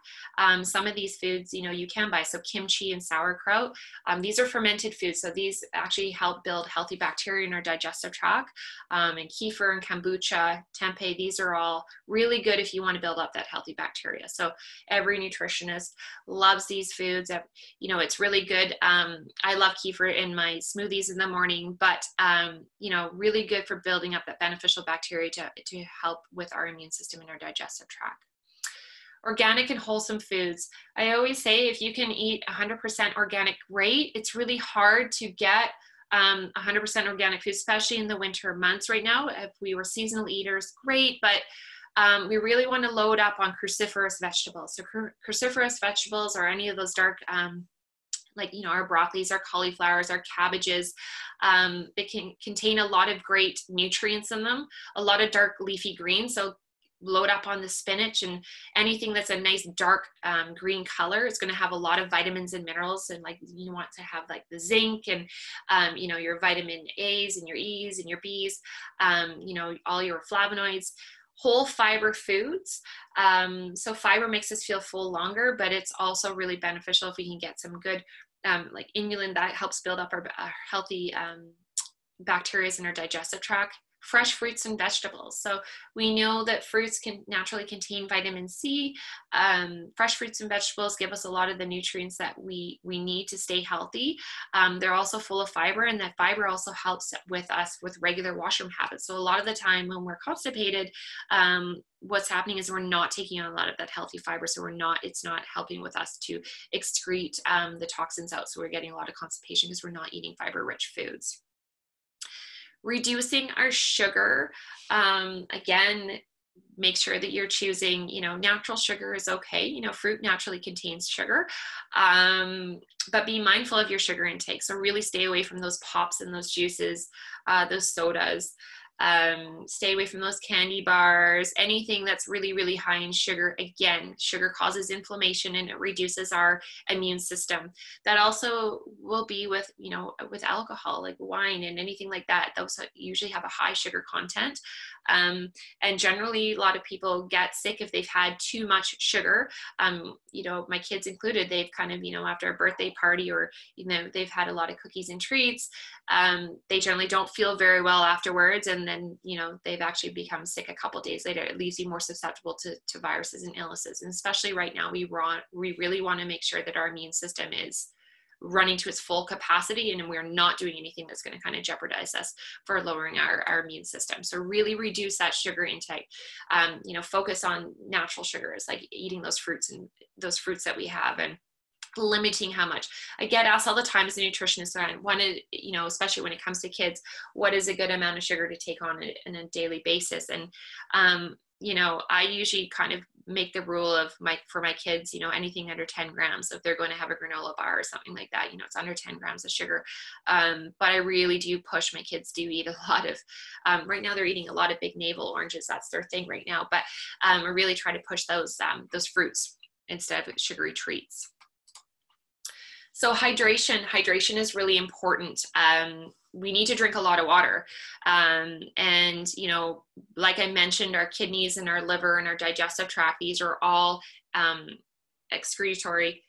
some of these foods, you can buy. So kimchi and sauerkraut, these are fermented foods. So these actually help build healthy bacteria in our digestive tract. And kefir and kombucha, tempeh, these are all really good if you want to build up that healthy bacteria. So every nutritionist loves these foods. It's really good. I love kefir in my smoothies in the morning, but, really good for building up that beneficial bacteria to help with our immune system and our digestive tract. Organic and wholesome foods. I always say, if you can eat 100% organic, great. It's really hard to get 100% organic food, especially in the winter months right now. If we were seasonal eaters, great, but we really want to load up on cruciferous vegetables. So cruciferous vegetables are any of those dark, our broccolis, our cauliflowers, our cabbages. They can contain a lot of great nutrients in them, a lot of dark leafy greens. So load up on the spinach, and anything that's a nice dark green color is going to have a lot of vitamins and minerals. And you want to have the zinc and, your vitamin A's and your E's and your B's, all your flavonoids. Whole fiber foods. So fiber makes us feel full longer, but it's also really beneficial if we can get some good inulin that helps build up our healthy bacteria in our digestive tract. Fresh fruits and vegetables. So we know that fruits can naturally contain vitamin C. Fresh fruits and vegetables give us a lot of the nutrients that we need to stay healthy. They're also full of fiber, and that fiber also helps with us with regular washroom habits. So a lot of the time when we're constipated, what's happening is we're not taking on a lot of that healthy fiber. So it's not helping with us to excrete the toxins out. So we're getting a lot of constipation because we're not eating fiber-rich foods. Reducing our sugar, again, make sure that you're choosing, natural sugar is okay. Fruit naturally contains sugar, but be mindful of your sugar intake. So really stay away from those pops and those juices, those sodas. Stay away from those candy bars, anything that's really, really high in sugar. Again, sugar causes inflammation and it reduces our immune system. That also will be with, with alcohol, like wine and anything like that. Those usually have a high sugar content. And generally a lot of people get sick if they've had too much sugar. My kids included, they've kind of, after a birthday party or, they've had a lot of cookies and treats. They generally don't feel very well afterwards, and and then, you know, they've actually become sick a couple days later. It leaves you more susceptible to viruses and illnesses. And especially right now, we really want to make sure that our immune system is running to its full capacity, and we're not doing anything that's going to kind of jeopardize us for lowering our immune system. So really reduce that sugar intake. You know, focus on natural sugars, like eating those fruits that we have, and limiting how much. I get asked all the time as a nutritionist, you know, especially when it comes to kids, what is a good amount of sugar to take on a daily basis? And you know, I usually kind of make the rule of for my kids, you know, anything under 10 grams. So if they're going to have a granola bar or something like that, you know, it's under 10 grams of sugar. But I really do push my kids to eat a lot of, right now they're eating a lot of big navel oranges. That's their thing right now. But I really try to push those fruits instead of sugary treats. So hydration is really important. We need to drink a lot of water. And, you know, like I mentioned, our kidneys and our liver and our digestive tract, these are all excretory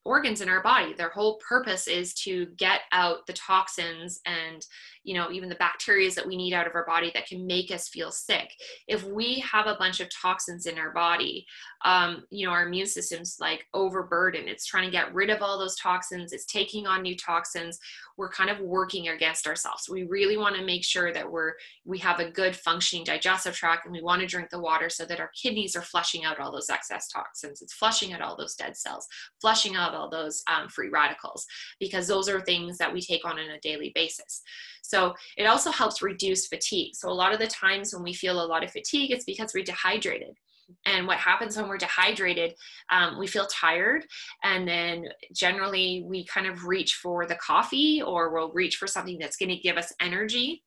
organs in our body. Their whole purpose is to get out the toxins and, you know, even the bacteria that we need out of our body that can make us feel sick. If we have a bunch of toxins in our body, you know, our immune system's like overburdened. It's trying to get rid of all those toxins. It's taking on new toxins. We're kind of working against ourselves. We really want to make sure that we have a good functioning digestive tract, and we want to drink the water so that our kidneys are flushing out all those excess toxins. It's flushing out all those dead cells, flushing out all those free radicals, because those are things that we take on a daily basis. So it also helps reduce fatigue. So a lot of the times when we feel a lot of fatigue, it's because we're dehydrated. And what happens when we're dehydrated, we feel tired, and then generally we kind of reach for the coffee, or we'll reach for something that's going to give us energy.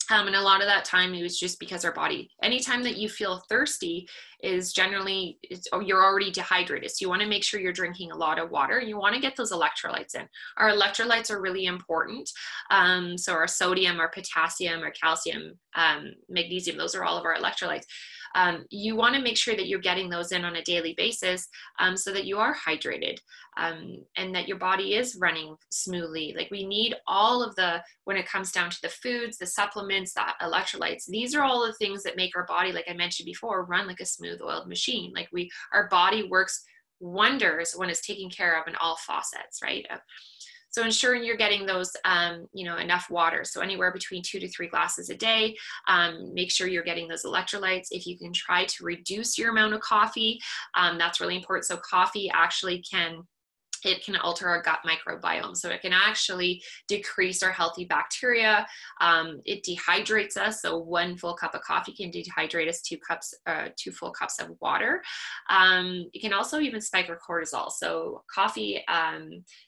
And a lot of that time it was just because our body, anytime that you feel thirsty is generally, you're already dehydrated. So you want to make sure you're drinking a lot of water. You want to get those electrolytes in. Our electrolytes are really important. So our sodium, our potassium, our calcium, magnesium, those are all of our electrolytes. You want to make sure that you're getting those in on a daily basis, so that you are hydrated, and that your body is running smoothly. Like we need all of when it comes down to the foods, the supplements, the electrolytes, these are all the things that make our body, like I mentioned before, run like a smooth oiled machine. Like our body works wonders when it's taken care of in all faucets, right? So ensuring you're getting those, you know, enough water. So anywhere between 2 to 3 glasses a day. Make sure you're getting those electrolytes. If you can try to reduce your amount of coffee, that's really important. So coffee actually can alter our gut microbiome. So it can actually decrease our healthy bacteria. It dehydrates us. So 1 full cup of coffee can dehydrate us 2 full cups of water. It can also even spike our cortisol. So coffee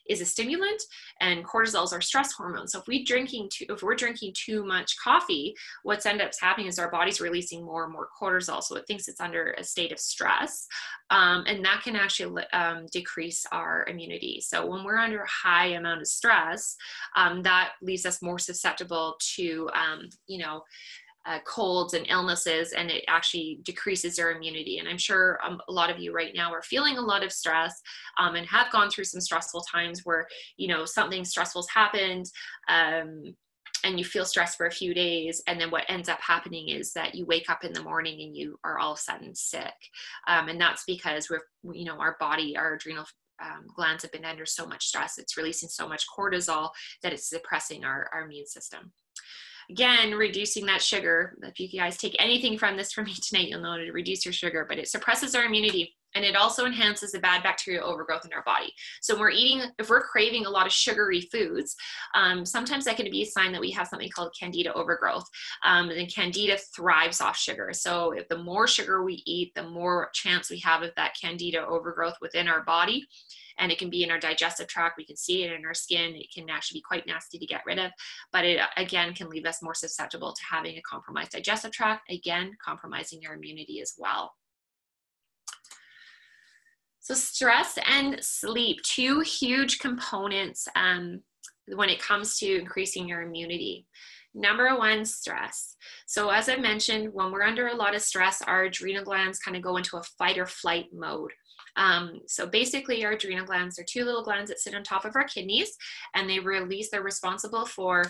is a stimulant, and cortisol is our stress hormone. So if we're drinking too much coffee, what's ends up happening is our body's releasing more and more cortisol. So it thinks it's under a state of stress. And that can actually decrease our immunity. So when we're under a high amount of stress, that leaves us more susceptible to, you know, colds and illnesses, and it actually decreases our immunity. And I'm sure a lot of you right now are feeling a lot of stress, and have gone through some stressful times where, you know, something stressful's happened, and you feel stressed for a few days, and then what ends up happening is that you wake up in the morning and you are all of a sudden sick. And that's because you know, our body, our adrenal glands have been under so much stress. It's releasing so much cortisol that it's suppressing our immune system. Again, reducing that sugar. If you guys take anything from this from me tonight, you'll know to reduce your sugar, but it suppresses our immunity, and it also enhances the bad bacterial overgrowth in our body. So if we're craving a lot of sugary foods, sometimes that can be a sign that we have something called candida overgrowth. And candida thrives off sugar. So if the more sugar we eat, the more chance we have of that candida overgrowth within our body. And it can be in our digestive tract. We can see it in our skin. It can actually be quite nasty to get rid of, but it again can leave us more susceptible to having a compromised digestive tract, again compromising our immunity as well. So stress and sleep, 2 huge components when it comes to increasing your immunity. Number 1, stress. So as I mentioned, when we're under a lot of stress, our adrenal glands kind of go into a fight or flight mode. So basically our adrenal glands are 2 little glands that sit on top of our kidneys, and they're responsible for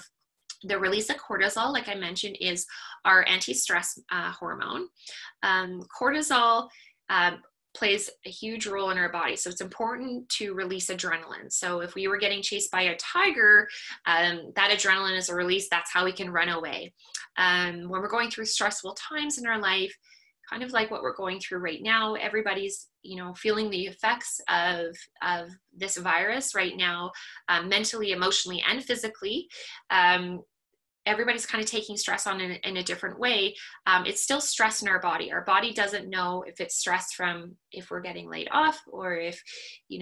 The release of cortisol, like I mentioned, is our anti-stress hormone. Cortisol plays a huge role in our body. So it's important to release adrenaline. So if we were getting chased by a tiger, that adrenaline is a release. That's how we can run away. When we're going through stressful times in our life, kind of like what we're going through right now, everybody's, feeling the effects of this virus right now, mentally, emotionally, and physically. Everybody's kind of taking stress on in a different way. It's still stress in our body. Our body doesn't know if it's stress from if we're getting laid off, or if,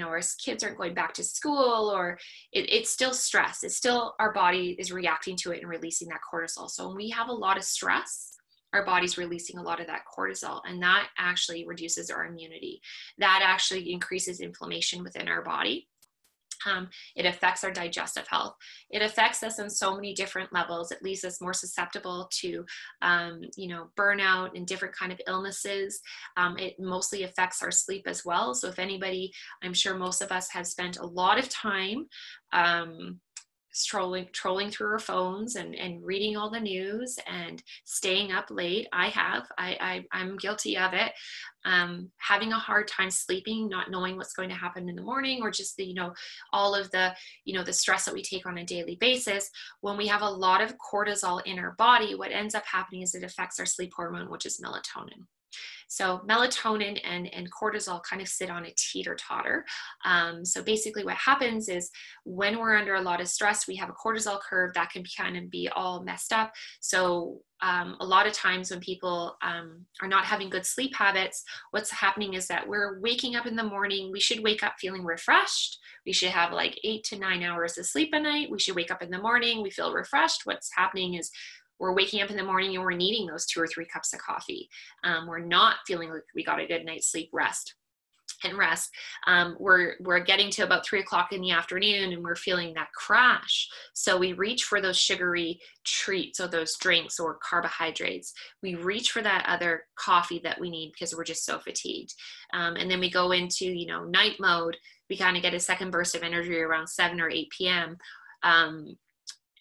our kids aren't going back to school, or it's still stress. It's still, our body is reacting to it and releasing that cortisol. So when we have a lot of stress, our body's releasing a lot of that cortisol, and that actually reduces our immunity. That actually increases inflammation within our body. It affects our digestive health. It affects us on so many different levels. It leaves us more susceptible to, burnout and different kind of illnesses. It mostly affects our sleep as well. So if anybody, I'm sure most of us have spent a lot of time trolling through our phones and reading all the news and staying up late. I'm guilty of it. Having a hard time sleeping, not knowing what's going to happen in the morning, or just all of the stress that we take on a daily basis. When we have a lot of cortisol in our body, what ends up happening is it affects our sleep hormone, which is melatonin. So melatonin and cortisol kind of sit on a teeter-totter. So basically what happens is when we're under a lot of stress, we have a cortisol curve that can kind of be all messed up. So a lot of times when people are not having good sleep habits, what's happening is that we're waking up in the morning. We should wake up feeling refreshed. We should have like 8 to 9 hours of sleep a night. We should wake up in the morning. We feel refreshed. What's happening is we're waking up in the morning and we're needing those 2 or 3 cups of coffee. We're not feeling like we got a good night's sleep rest. We're getting to about 3 o'clock in the afternoon and we're feeling that crash. So we reach for those sugary treats or those drinks or carbohydrates. We reach for that other coffee that we need because we're just so fatigued. And then we go into, night mode. We kind of get a second burst of energy around 7 or 8 p.m.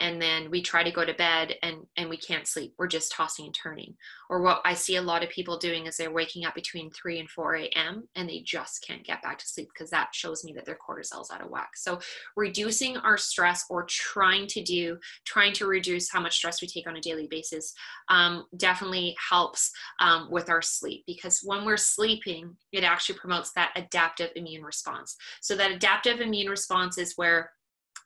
And then we try to go to bed and we can't sleep. We're just tossing and turning. Or what I see a lot of people doing is they're waking up between 3 and 4 a.m. and they just can't get back to sleep because that shows me that their cortisol's out of whack. So reducing our stress, or trying to reduce how much stress we take on a daily basis, definitely helps with our sleep, because when we're sleeping, it actually promotes that adaptive immune response. So that adaptive immune response is where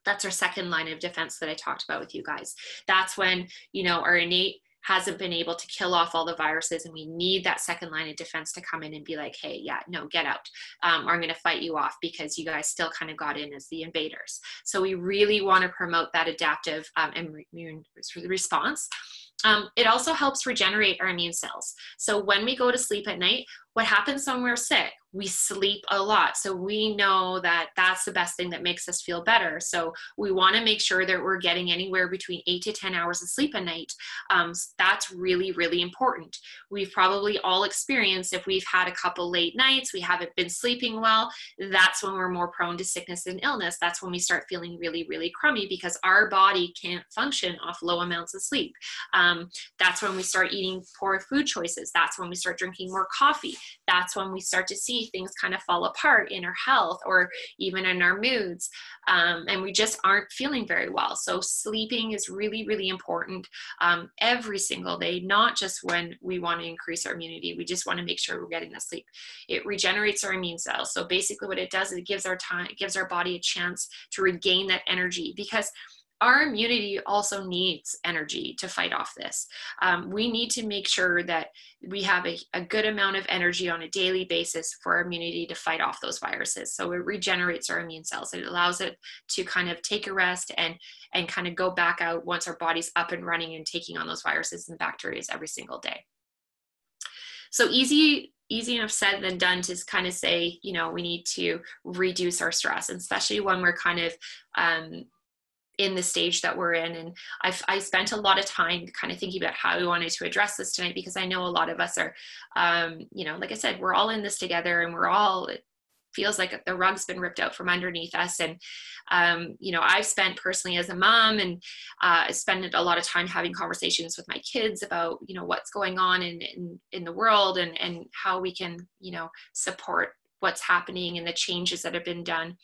that's our second line of defense that I talked about with you guys. That's when, our innate hasn't been able to kill off all the viruses, and we need that second line of defense to come in and be like, hey, yeah, no, get out. Or I'm going to fight you off because you guys still kind of got in as the invaders. So we really want to promote that adaptive immune response. It also helps regenerate our immune cells. So when we go to sleep at night, what happens when we're sick? We sleep a lot. So we know that that's the best thing that makes us feel better. So we want to make sure that we're getting anywhere between 8 to 10 hours of sleep a night. That's really, really important. We've probably all experienced, if we've had a couple late nights, we haven't been sleeping well, that's when we're more prone to sickness and illness. That's when we start feeling really, really crummy because our body can't function off low amounts of sleep. That's when we start eating poor food choices. That's when we start drinking more coffee. That's when we start to see things kind of fall apart in our health or even in our moods. And we just aren't feeling very well. So sleeping is really, really important every single day, not just when we want to increase our immunity. We just want to make sure we're getting the sleep. It regenerates our immune cells. So basically what it does is it gives our body a chance to regain that energy, because our immunity also needs energy to fight off this. We need to make sure that we have a good amount of energy on a daily basis for our immunity to fight off those viruses. So it regenerates our immune cells. It allows it to kind of take a rest and kind of go back out once our body's up and running and taking on those viruses and bacteria every single day. So easy enough said than done to kind of say, we need to reduce our stress, and especially when we're kind of in the stage that we're in. And I spent a lot of time kind of thinking about how we wanted to address this tonight, because I know a lot of us are, like I said, we're all in this together and we're all feels like the rug's been ripped out from underneath us. And, you know, I've spent personally as a mom and spent a lot of time having conversations with my kids about, you know, what's going on in the world and how we can, you know, support what's happening and the changes that have been done.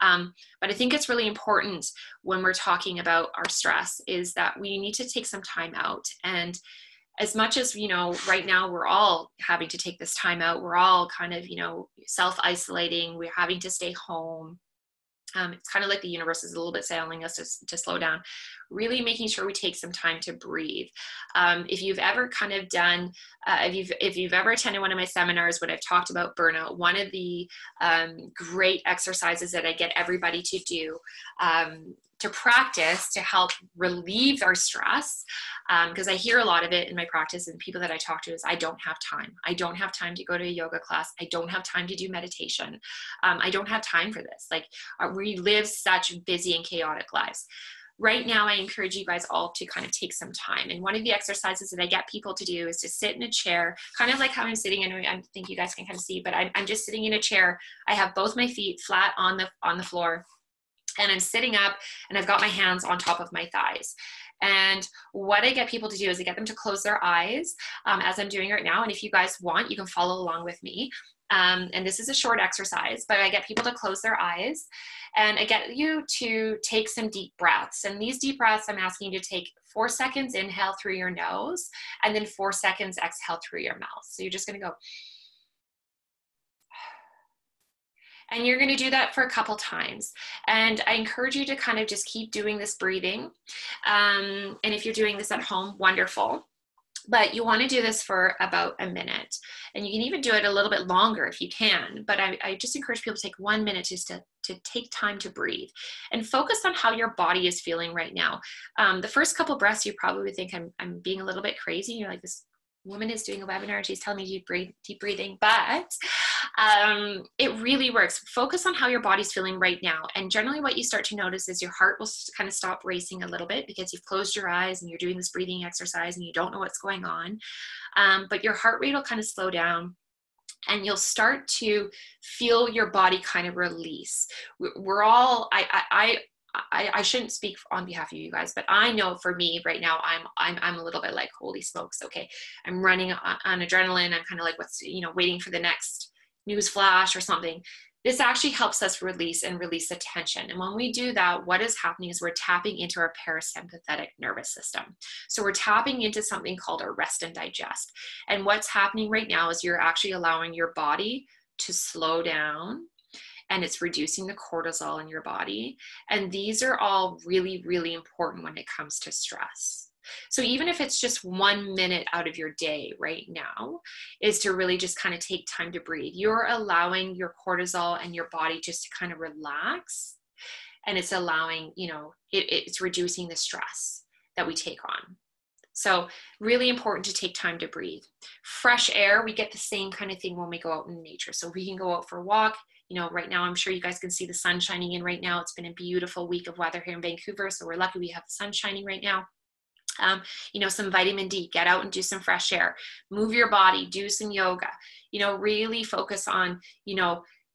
But I think it's really important when we're talking about our stress is that we need to take some time out. And as much as, you know, right now we're all having to take this time out, we're all kind of, you know, self-isolating, we're having to stay home. It's kind of like the universe is a little bit telling us to slow down, really making sure we take some time to breathe. If you've ever kind of done, if you've ever attended one of my seminars when I've talked about burnout, one of the great exercises that I get everybody to do, to practice to help relieve our stress, because I hear a lot of it in my practice and people that I talk to is, I don't have time. I don't have time to go to a yoga class. I don't have time to do meditation. I don't have time for this. Like, we live such busy and chaotic lives. Right now, I encourage you guys all to kind of take some time. And one of the exercises that I get people to do is to sit in a chair, kind of like how I'm sitting. I think you guys can kind of see, but I'm just sitting in a chair. I have both my feet flat on the floor. And I'm sitting up and I've got my hands on top of my thighs. And what I get people to do is I get them to close their eyes as I'm doing right now. And if you guys want, you can follow along with me. And this is a short exercise, but I get people to close their eyes and I get you to take some deep breaths. And these deep breaths, I'm asking you to take 4 seconds inhale through your nose and then 4 seconds exhale through your mouth. So you're just going to go. And you're going to do that for a couple times. And I encourage you to kind of just keep doing this breathing. And if you're doing this at home, wonderful. But you want to do this for about a minute. And you can even do it a little bit longer if you can. But I just encourage people to take 1 minute just to take time to breathe and focus on how your body is feeling right now. The first couple breaths, you probably think I'm being a little bit crazy. You're like, this woman is doing a webinar and she's telling me deep breathing, but it really works. Focus on how your body's feeling right now. And generally what you start to notice is your heart will kind of stop racing a little bit because you've closed your eyes and you're doing this breathing exercise and you don't know what's going on. But your heart rate will kind of slow down and you'll start to feel your body kind of release. We're all, I shouldn't speak on behalf of you guys, but I know for me right now, I'm a little bit like, holy smokes. Okay. I'm running on adrenaline. I'm kind of like, waiting for the next news flash or something. This actually helps us release the tension. And when we do that, what is happening is we're tapping into our parasympathetic nervous system. So we're tapping into something called a rest and digest. And what's happening right now is you're actually allowing your body to slow down, and it's reducing the cortisol in your body. And these are all really, really important when it comes to stress. So even if it's just 1 minute out of your day right now, is to really just kind of take time to breathe. You're allowing your cortisol and your body just to kind of relax. And it's allowing, it's reducing the stress that we take on. So really important to take time to breathe. Fresh air, we get the same kind of thing when we go out in nature. So we can go out for a walk. Right now, I'm sure you guys can see the sun shining in right now. It's been a beautiful week of weather here in Vancouver. So we're lucky we have the sun shining right now. Some vitamin D, get out and do some fresh air, move your body, do some yoga, really focus on,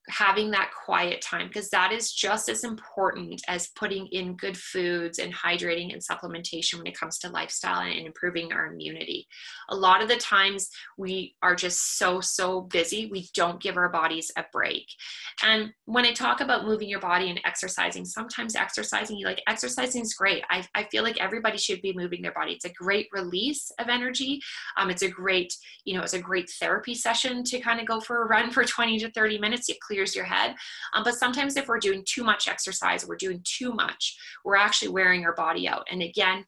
having that quiet time, because that is just as important as putting in good foods and hydrating and supplementation when it comes to lifestyle and improving our immunity. A lot of the times we are just so busy, we don't give our bodies a break. And when I talk about moving your body and exercising, sometimes exercising is great. I feel like everybody should be moving their body. It's a great release of energy. It's a great therapy session to kind of go for a run for 20 to 30 minutes. It clears your head. But sometimes if we're doing too much exercise, we're doing too much, we're actually wearing our body out. And again,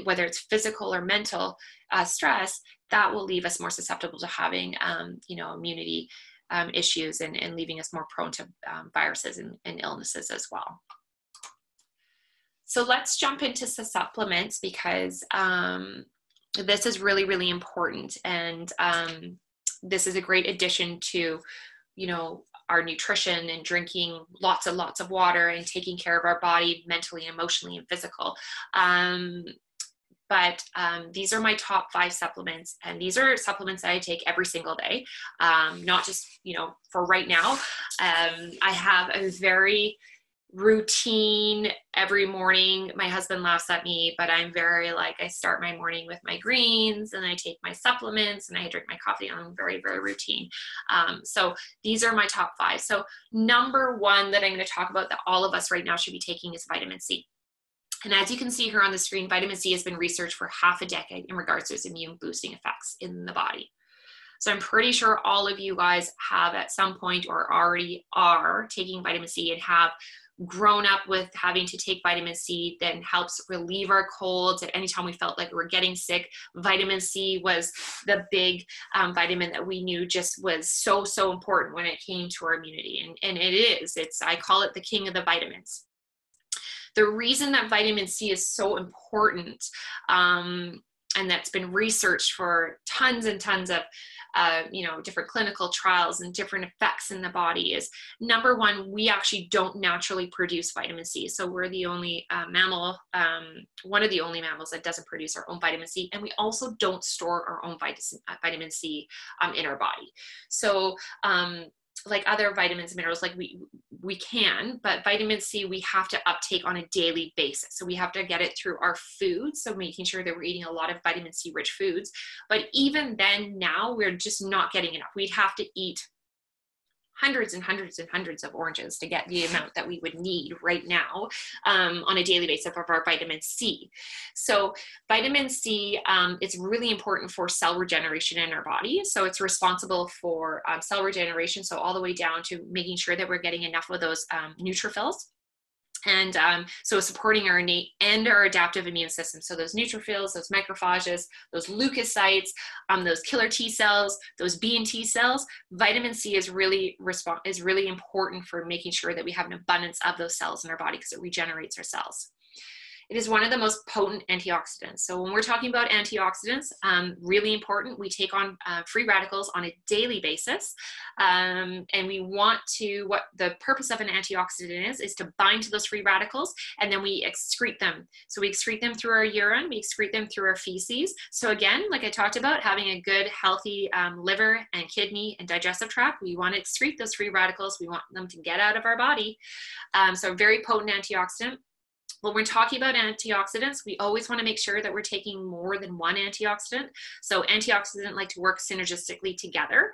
whether it's physical or mental stress, that will leave us more susceptible to having, immunity issues and leaving us more prone to viruses and illnesses as well. So let's jump into the supplements, because this is really, really important. And this is a great addition to, our nutrition and drinking lots and lots of water and taking care of our body mentally, emotionally, and physical. but these are my top 5 supplements, and these are supplements that I take every single day, not just, you know, for right now. I have a very routine every morning. My husband laughs at me, but I'm very like, I start my morning with my greens, and I take my supplements, and I drink my coffee. I'm very, very routine. So these are my top 5. So number 1 that I'm going to talk about that all of us right now should be taking is vitamin C. And as you can see here on the screen, vitamin C has been researched for half a decade in regards to its immune boosting effects in the body. So I'm pretty sure all of you guys have at some point or already are taking vitamin C and have grown up with having to take vitamin C that helps relieve our colds. At any time we felt like we were getting sick, vitamin C was the big vitamin that we knew just was so, so important when it came to our immunity. And it is, I call it the king of the vitamins. The reason that vitamin C is so important, and that's been researched for tons and tons of different clinical trials and different effects in the body, is number 1, we actually don't naturally produce vitamin C. So we're the only mammal, one of the only mammals that doesn't produce our own vitamin C. And we also don't store our own vitamin C in our body. So like other vitamins and minerals, like we can, but vitamin C we have to uptake on a daily basis. So we have to get it through our foods, so making sure that we're eating a lot of vitamin C rich foods. But even then, now we're just not getting enough. We'd have to eat hundreds and hundreds and hundreds of oranges to get the amount that we would need right now on a daily basis of our vitamin C. So vitamin C is really important for cell regeneration in our body. So it's responsible for cell regeneration, so all the way down to making sure that we're getting enough of those neutrophils. And so supporting our innate and our adaptive immune system. So those neutrophils, those macrophages, those leukocytes, those killer T cells, those B and T cells, vitamin C is really important for making sure that we have an abundance of those cells in our body, because it regenerates our cells. It is one of the most potent antioxidants. So when we're talking about antioxidants, really important, we take on free radicals on a daily basis. And we want to, what the purpose of an antioxidant is to bind to those free radicals, and then we excrete them. So we excrete them through our urine, we excrete them through our feces. So again, like I talked about, having a good, healthy liver and kidney and digestive tract, we want to excrete those free radicals. We want them to get out of our body. So very potent antioxidant. When we're talking about antioxidants, we always want to make sure that we're taking more than one antioxidant. So antioxidants like to work synergistically together.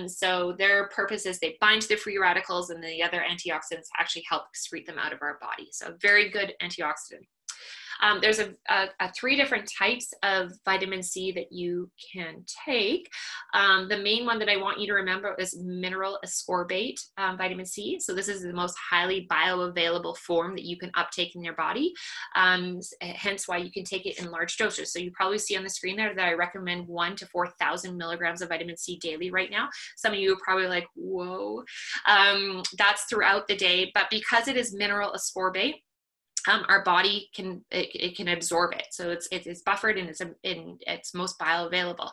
So their purpose is they bind to the free radicals, and the other antioxidants actually help excrete them out of our body. So very good antioxidant. There's 3 different types of vitamin C that you can take. The main one that I want you to remember is mineral ascorbate vitamin C. So this is the most highly bioavailable form that you can uptake in your body, hence why you can take it in large doses. So you probably see on the screen there that I recommend 1,000 to 4,000 milligrams of vitamin C daily right now. Some of you are probably like, whoa, that's throughout the day. But because it is mineral ascorbate, our body can absorb it, so it's buffered and it's most bioavailable.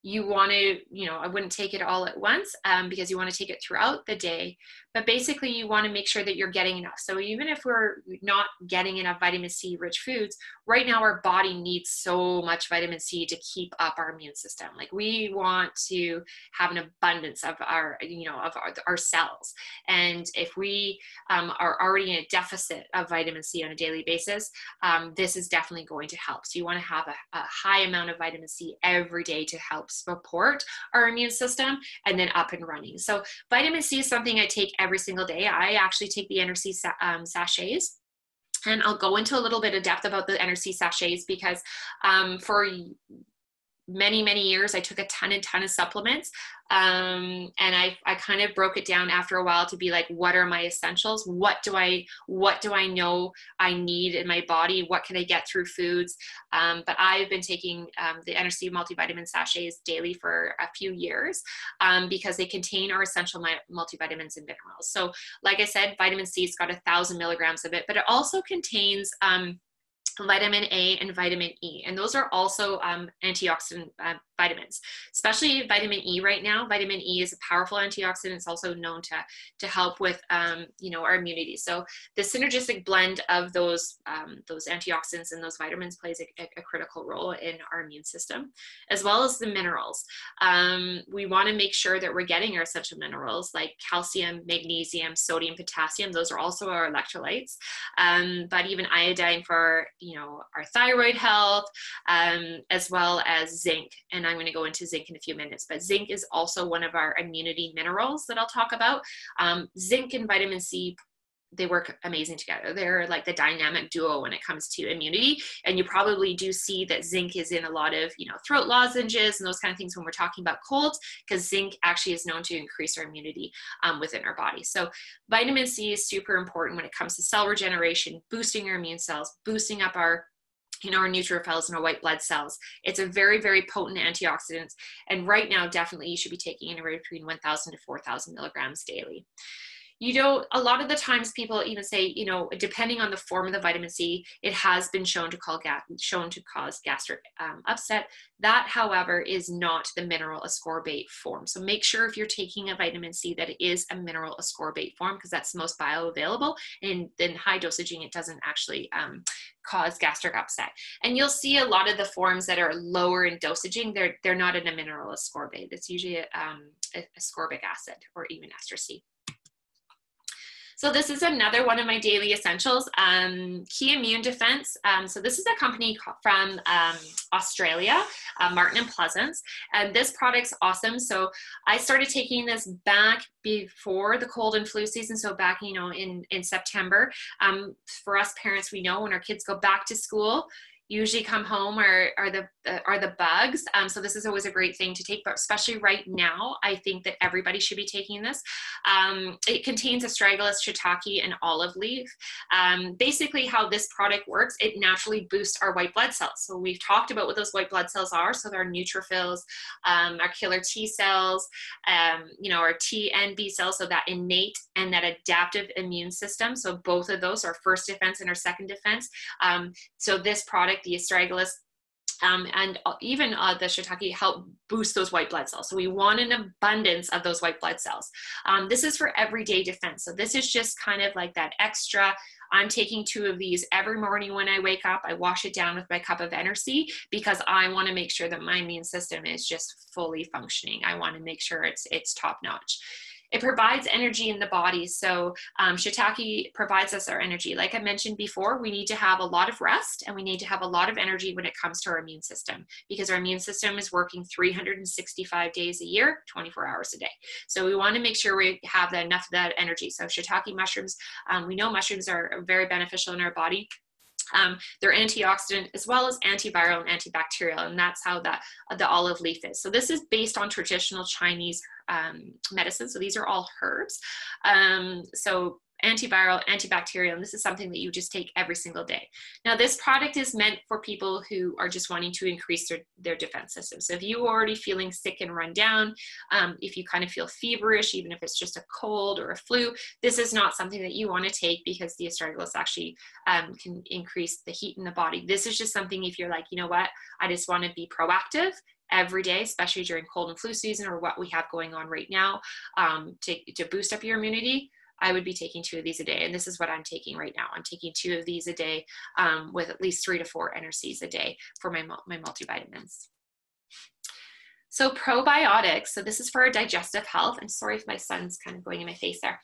You want to, I wouldn't take it all at once because you want to take it throughout the day, but basically you want to make sure that you're getting enough. So even if we're not getting enough vitamin C rich foods, right now our body needs so much vitamin C to keep up our immune system. Like we want to have an abundance of our cells. And if we are already in a deficit of vitamin C on a daily basis, this is definitely going to help. So you want to have a high amount of vitamin C every day to help support our immune system and then up and running. So vitamin C is something I take every single day. I actually take the NRC sachets. And I'll go into a little bit of depth about the NRC sachets because for many years I took a ton of supplements, and I kind of broke it down after a while to be like, what are my essentials? What do I know I need in my body? What can I get through foods? But I've been taking the NRC multivitamin sachets daily for a few years because they contain our essential multivitamins and minerals. So like I said, vitamin C's got 1,000 milligrams of it, but it also contains vitamin A and vitamin E. And those are also antioxidant vitamins, especially vitamin E right now. Vitamin E is a powerful antioxidant. It's also known to help with, our immunity. So the synergistic blend of those antioxidants and those vitamins plays a critical role in our immune system, as well as the minerals. We want to make sure that we're getting our essential minerals like calcium, magnesium, sodium, potassium. Those are also our electrolytes, but even iodine for our thyroid health, as well as zinc. And I'm going to go into zinc in a few minutes, but zinc is also one of our immunity minerals that I'll talk about. Zinc and vitamin C, they work amazing together. They're like the dynamic duo when it comes to immunity. And you probably do see that zinc is in a lot of, throat lozenges and those kind of things when we're talking about colds, because zinc actually is known to increase our immunity within our body. So vitamin C is super important when it comes to cell regeneration, boosting our immune cells, boosting up our neutrophils and our white blood cells. It's a very, very potent antioxidant. And right now, definitely you should be taking anywhere between 1,000 to 4,000 milligrams daily. A lot of the times people even say, depending on the form of the vitamin C, it has been shown to cause gastric upset. That, however, is not the mineral ascorbate form. So make sure if you're taking a vitamin C that it is a mineral ascorbate form, because that's the most bioavailable. And then high dosaging, it doesn't actually cause gastric upset. And you'll see a lot of the forms that are lower in dosaging, they're not in a mineral ascorbate. It's usually ascorbic acid or even ester C. So this is another one of my daily essentials, Key Immune Defense. So this is a company from Australia, Martin & Pleasance, and this product's awesome. So I started taking this back before the cold and flu season, so back, in September. For us parents, we know when our kids go back to school, usually come home are the bugs. So this is always a great thing to take, but especially right now, I think that everybody should be taking this. It contains astragalus, shiitake, and olive leaf. Basically how this product works, it naturally boosts our white blood cells. So we've talked about what those white blood cells are. So they're neutrophils, our killer T cells, our T and B cells, so that innate and that adaptive immune system. So both of those are first defense and our second defense. So this product, the astragalus, and even the shiitake, help boost those white blood cells. So we want an abundance of those white blood cells. This is for everyday defense. So this is just kind of like that extra. I'm taking 2 of these every morning when I wake up. I wash it down with my cup of energy because I want to make sure that my immune system is just fully functioning. I want to make sure it's top notch. It provides energy in the body. So shiitake provides us our energy. Like I mentioned before, we need to have a lot of rest and we need to have a lot of energy when it comes to our immune system, because our immune system is working 365 days a year, 24 hours a day. So we want to make sure we have enough of that energy. So shiitake mushrooms, we know mushrooms are very beneficial in our body. They're antioxidant as well as antiviral and antibacterial, and that's how the olive leaf is. So this is based on traditional Chinese medicine. So these are all herbs. So antiviral, antibacterial, and this is something that you just take every single day. Now, this product is meant for people who are just wanting to increase their defense system. So if you're already feeling sick and run down, if you kind of feel feverish, even if it's just a cold or a flu, this is not something that you want to take because the astragalus actually can increase the heat in the body. This is just something if you're like, you know what, I just want to be proactive every day, especially during cold and flu season or what we have going on right now, to boost up your immunity. I would be taking 2 of these a day. And this is what I'm taking right now. I'm taking 2 of these a day with at least 3 to 4 NRCs a day for my multivitamins. So probiotics, so this is for our digestive health. And sorry if my son's kind of going in my face there.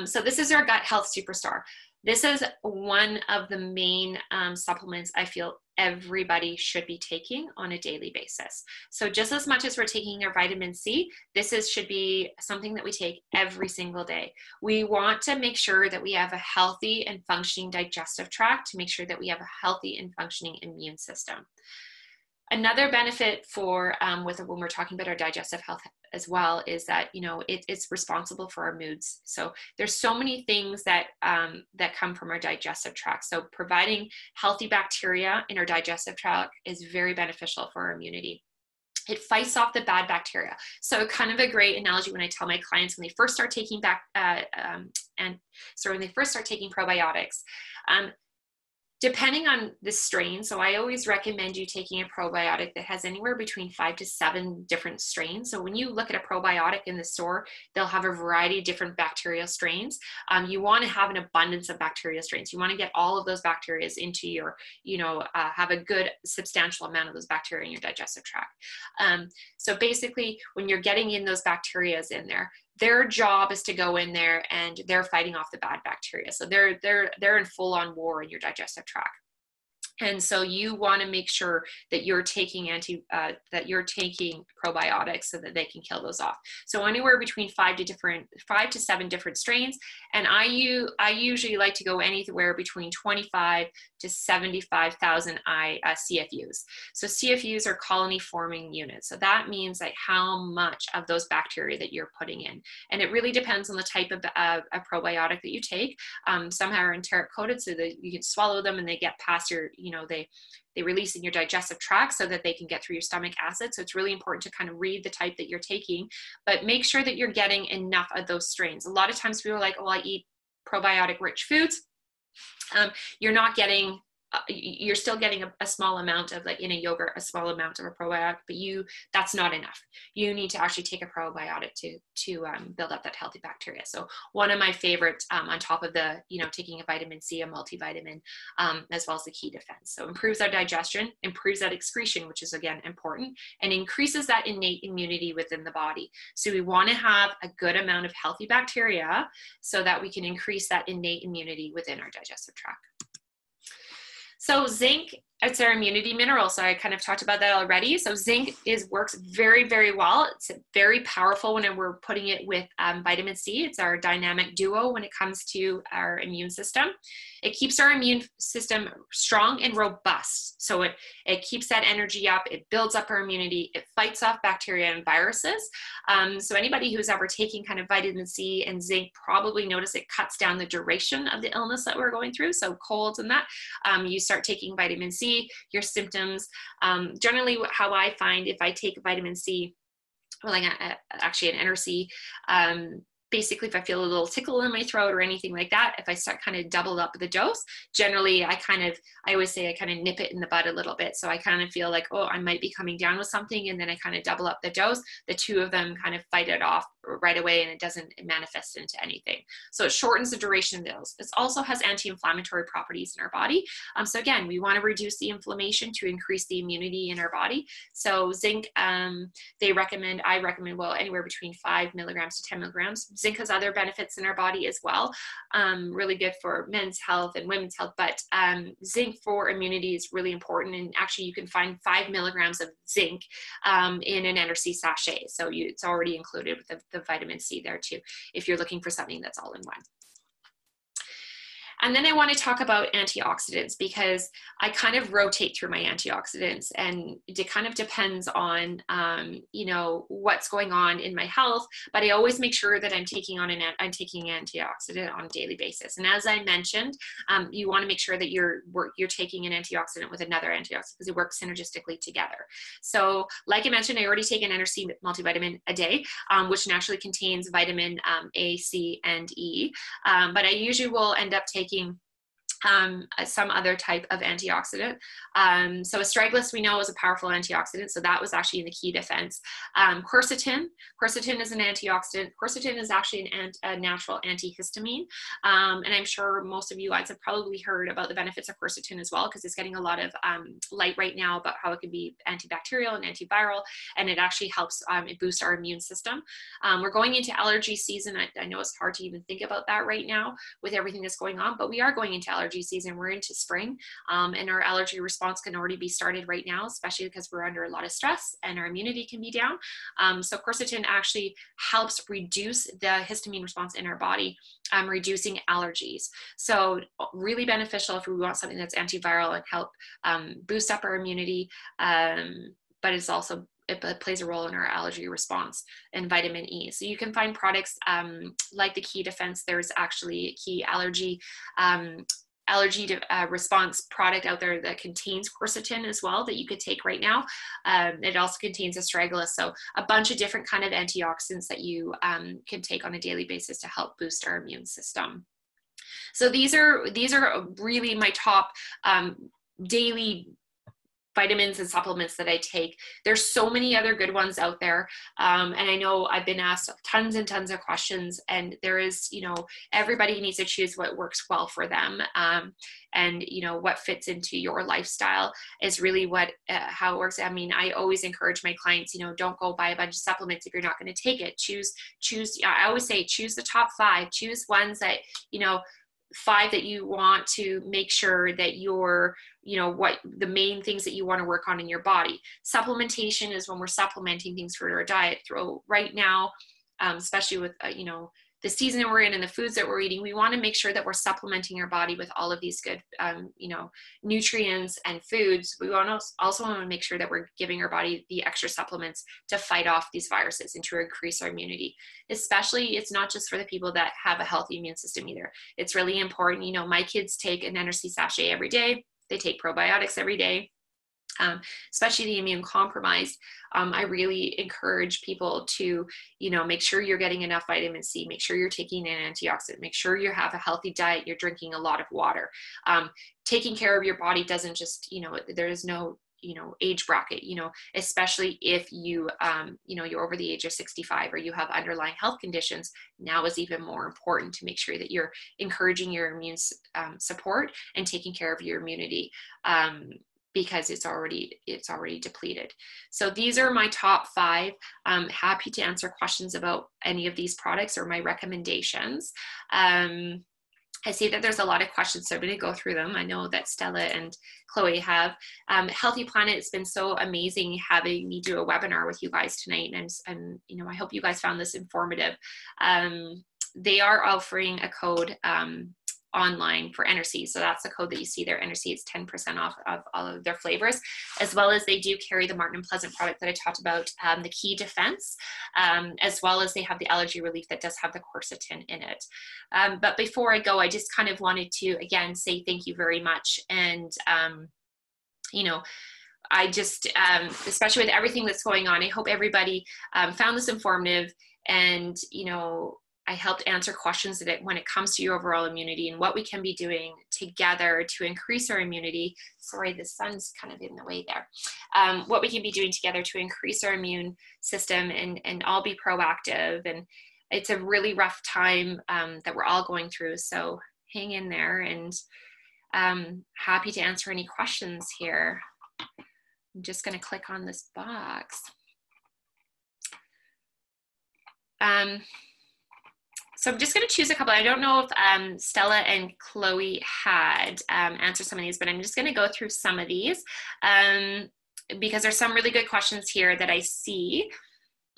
So this is our gut health superstar. This is one of the main supplements I feel everybody should be taking on a daily basis. So just as much as we're taking our vitamin C, should be something that we take every single day. We want to make sure that we have a healthy and functioning digestive tract to make sure that we have a healthy and functioning immune system. Another benefit for when we're talking about our digestive health as well is that it's responsible for our moods. So there's so many things that come from our digestive tract. So providing healthy bacteria in our digestive tract is very beneficial for our immunity. It fights off the bad bacteria. So kind of a great analogy when I tell my clients when they first start taking probiotics. Depending on the strain, so I always recommend you taking a probiotic that has anywhere between 5 to 7 different strains. So when you look at a probiotic in the store, they'll have a variety of different bacterial strains. You want to have an abundance of bacterial strains. You want to get all of those bacteria into your, have a good substantial amount of those bacteria in your digestive tract. So basically, when you're getting in those bacteria in there, their job is to go in there and they're fighting off the bad bacteria. So they're in full on war in your digestive tract. And so you want to make sure that you're taking probiotics so that they can kill those off. So anywhere between 5 to 7 different strains. And I usually like to go anywhere between 25 to 75,000 CFUs. So CFUs are colony forming units. So that means like how much of those bacteria that you're putting in. And it really depends on the type of a probiotic that you take. Some are enteric coated so that you can swallow them and they get past your, they release in your digestive tract so that they can get through your stomach acid. So it's really important to kind of read the type that you're taking, but make sure that you're getting enough of those strains. A lot of times people are like, oh, I eat probiotic rich foods. You're not getting, you're still getting a small amount of, like in a yogurt, a small amount of a probiotic, but that's not enough. You need to actually take a probiotic to build up that healthy bacteria. So one of my favorites, on top of the, taking a vitamin C, a multivitamin, as well as the key defense. So improves our digestion, improves that excretion, which is again important, and increases that innate immunity within the body. So we want to have a good amount of healthy bacteria so that we can increase that innate immunity within our digestive tract. So zinc, it's our immunity mineral. So I kind of talked about that already. So zinc works very, very well. It's very powerful when we're putting it with vitamin C. It's our dynamic duo when it comes to our immune system. It keeps our immune system strong and robust. So it keeps that energy up. It builds up our immunity. It fights off bacteria and viruses. So anybody who's ever taking kind of vitamin C and zinc probably notice it cuts down the duration of the illness that we're going through. So colds and that, you start taking vitamin C, your symptoms, generally how I find if I take vitamin C, well, like actually an NRC, basically if I feel a little tickle in my throat or anything like that, if I start kind of double up the dose, generally I always say I kind of nip it in the bud a little bit. So I kind of feel like, oh, I might be coming down with something. And then I kind of double up the dose. The two of them kind of fight it off right away and it doesn't manifest into anything. So it shortens the duration of the dose. It also has anti-inflammatory properties in our body. So again, we want to reduce the inflammation to increase the immunity in our body. So zinc, I recommend, well, anywhere between 5 milligrams to 10 milligrams. Zinc has other benefits in our body as well, really good for men's health and women's health, but zinc for immunity is really important. And actually you can find 5 milligrams of zinc in an NRC sachet. So it's already included with the vitamin C there too, if you're looking for something that's all in one. And then I want to talk about antioxidants because I kind of rotate through my antioxidants and it kind of depends on, what's going on in my health, but I always make sure that I'm taking antioxidant on a daily basis. And as I mentioned, you want to make sure that you're taking an antioxidant with another antioxidant because it works synergistically together. So like I mentioned, I already take an NRC multivitamin a day, which naturally contains vitamin A, C, and E. But I usually will end up taking some other type of antioxidant. So astragalus we know is a powerful antioxidant. So that was actually in the key defense. Quercetin is an antioxidant. Quercetin is actually a natural antihistamine. And I'm sure most of you guys have probably heard about the benefits of quercetin as well, because it's getting a lot of light right now about how it can be antibacterial and antiviral, and it actually helps it boost our immune system. We're going into allergy season. I know it's hard to even think about that right now with everything that's going on, but we are going into allergy season. We're into spring, and our allergy response can already be started right now, especially because we're under a lot of stress and our immunity can be down. So quercetin actually helps reduce the histamine response in our body, reducing allergies. So really beneficial if we want something that's antiviral and help boost up our immunity, but it's also it plays a role in our allergy response, and vitamin E. So you can find products like the Key Defense. There's actually Key allergy response product out there that contains quercetin as well that you could take right now. It also contains astragalus, so a bunch of different kind of antioxidants that you can take on a daily basis to help boost our immune system. So these are really my top daily vitamins and supplements that I take. There's so many other good ones out there. And I know I've been asked tons and tons of questions, and there is, you know, everybody needs to choose what works well for them. And, you know, what fits into your lifestyle is really what, how it works. I mean, I always encourage my clients, you know, don't go buy a bunch of supplements if you're not going to take it. Choose, I always say, choose the top 5, choose ones that, you know, 5 that you want to make sure that you're, you know, what the main things that you want to work on in your body. Supplementation is when we're supplementing things for our diet. Right now, especially with, you know, the season that we're in and the foods that we're eating, we want to make sure that we're supplementing our body with all of these good, you know, nutrients and foods. We also want to make sure that we're giving our body the extra supplements to fight off these viruses and to increase our immunity. Especially, it's not just for the people that have a healthy immune system either. It's really important. You know, my kids take an energy sachet every day. They take probiotics every day. Especially the immune compromised, I really encourage people to, you know, make sure you're getting enough vitamin C, make sure you're taking an antioxidant, make sure you have a healthy diet, you're drinking a lot of water. Taking care of your body doesn't just, you know, there is no, you know, age bracket, you know, especially if you, you know, you're over the age of 65 or you have underlying health conditions. Now is even more important to make sure that you're encouraging your immune support and taking care of your immunity. Because it's already depleted. So these are my top 5. I'm happy to answer questions about any of these products or my recommendations. I see that there's a lot of questions, so I'm going to go through them. I know that Stella and Chloe have. Healthy Planet, it's been so amazing having me do a webinar with you guys tonight, and you know, I hope you guys found this informative. They are offering a code online for NRC. So that's the code that you see there. NRC is 10% off of all of their flavors, as well as they do carry the Martin and Pleasant product that I talked about, the Key Defense, as well as they have the allergy relief that does have the quercetin in it. But before I go, I just kind of wanted to, again, say thank you very much. And, you know, I just, especially with everything that's going on, I hope everybody found this informative, and, you know, I helped answer questions that when it comes to your overall immunity and what we can be doing together to increase our immunity. Sorry, the sun's kind of in the way there. What we can be doing together to increase our immune system and all be proactive. And it's a really rough time that we're all going through. So hang in there, and happy to answer any questions here. I'm just going to click on this box. So I'm just going to choose a couple. I don't know if Stella and Chloe had answered some of these, but I'm just going to go through some of these because there's some really good questions here that I see,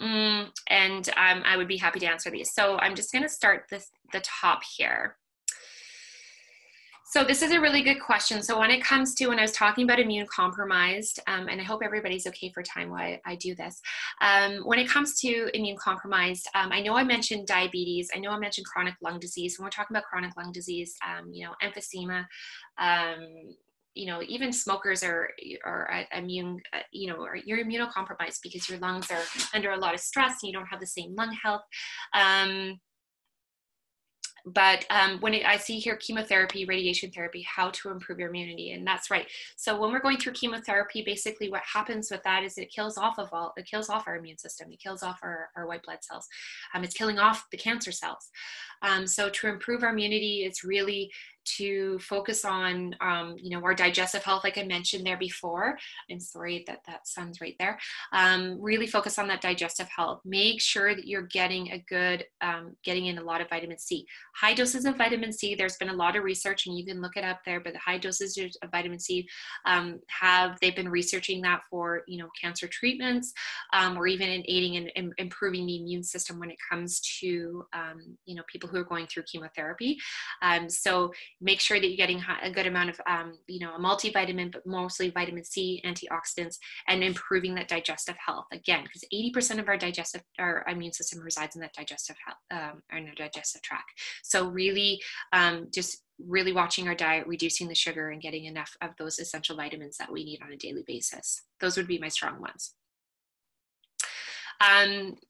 and I would be happy to answer these. So I'm just going to start the top here. So this is a really good question. So when it comes to, when I was talking about immune compromised, and I hope everybody's okay for time while I do this. When it comes to immune compromised, I know I mentioned diabetes. I know I mentioned chronic lung disease. When we're talking about chronic lung disease, you know, emphysema, you know, even smokers are immune, you know, or you're immunocompromised because your lungs are under a lot of stress and you don't have the same lung health. But when I see here chemotherapy, radiation therapy, how to improve your immunity, and that's right. So when we're going through chemotherapy, basically what happens with that is it kills off our immune system. It kills off our white blood cells. It's killing off the cancer cells. So to improve our immunity, it's really to focus on, you know, our digestive health, like I mentioned there before. I'm sorry that sun's right there. Really focus on that digestive health. Make sure that you're getting a good, getting in a lot of vitamin C. High doses of vitamin C, there's been a lot of research, and you can look it up there, but the high dosages of vitamin C, they've been researching that for, you know, cancer treatments, or even in aiding and improving the immune system when it comes to, you know, people who are going through chemotherapy. So make sure that you're getting a good amount of, you know, a multivitamin, but mostly vitamin C, antioxidants, and improving that digestive health. Again, because 80% of our immune system resides in that digestive health, or in our digestive tract. So really, just really watching our diet, reducing the sugar, and getting enough of those essential vitamins that we need on a daily basis. Those would be my strong ones.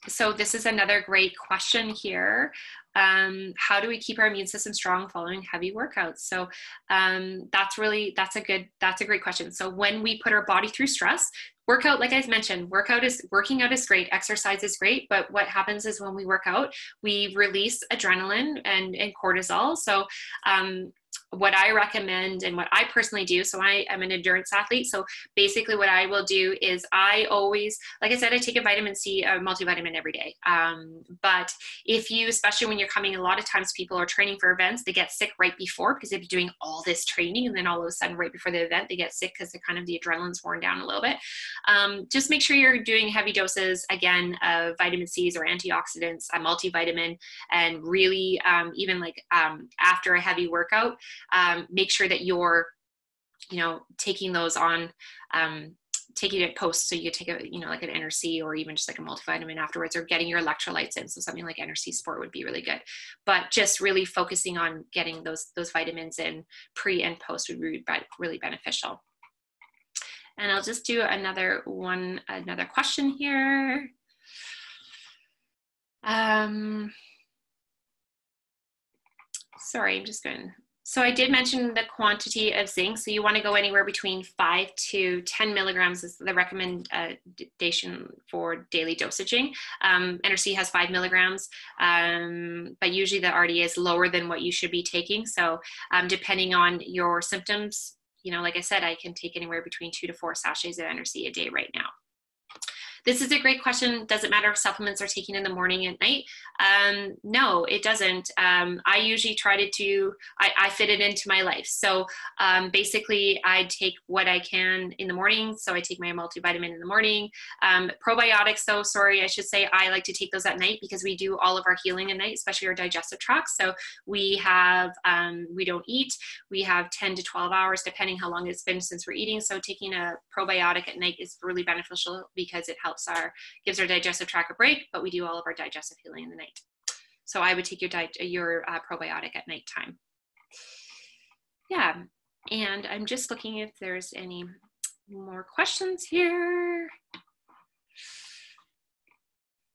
So this is another great question here. How do we keep our immune system strong following heavy workouts? So that's a great question. So when we put our body through stress, workout, like I mentioned, working out is great. Exercise is great. But what happens is when we work out, we release adrenaline and cortisol. So what I recommend and what I personally do, so I am an endurance athlete. So basically what I will do is I always, like I said, I take a vitamin C, a multivitamin every day. But if you, especially when you're coming, a lot of times people are training for events, they get sick right before because they've been doing all this training. And then all of a sudden, right before the event, they get sick because the adrenaline's worn down a little bit. Just make sure you're doing heavy doses, again, of vitamin C's or antioxidants, a multivitamin, and really even after a heavy workout, make sure that you're, taking those on, taking it post. So you take like an NRC or even just like a multivitamin afterwards, or getting your electrolytes in. So something like NRC Sport would be really good, but just really focusing on getting those vitamins in pre and post would be really beneficial. And I'll just do another question here. Sorry, I'm just going. So I did mention the quantity of zinc. So you want to go anywhere between 5 to 10 milligrams is the recommendation for daily dosaging. NRC has 5 milligrams, but usually the RDA is lower than what you should be taking. So depending on your symptoms, like I said, I can take anywhere between 2 to 4 sachets of NRC a day right now. This is a great question. Does it matter if supplements are taken in the morning and night? No, it doesn't. I usually try to I fit it into my life. So basically I take what I can in the morning. So I take my multivitamin in the morning. Probiotics though, I should say, I like to take those at night because we do all of our healing at night, especially our digestive tract. So we don't eat. We have 10 to 12 hours, depending how long it's been since we're eating. So taking a probiotic at night is really beneficial because it gives our digestive tract a break, but we do all of our digestive healing in the night. So I would take your probiotic at nighttime. Yeah, and I'm just looking if there's any more questions here.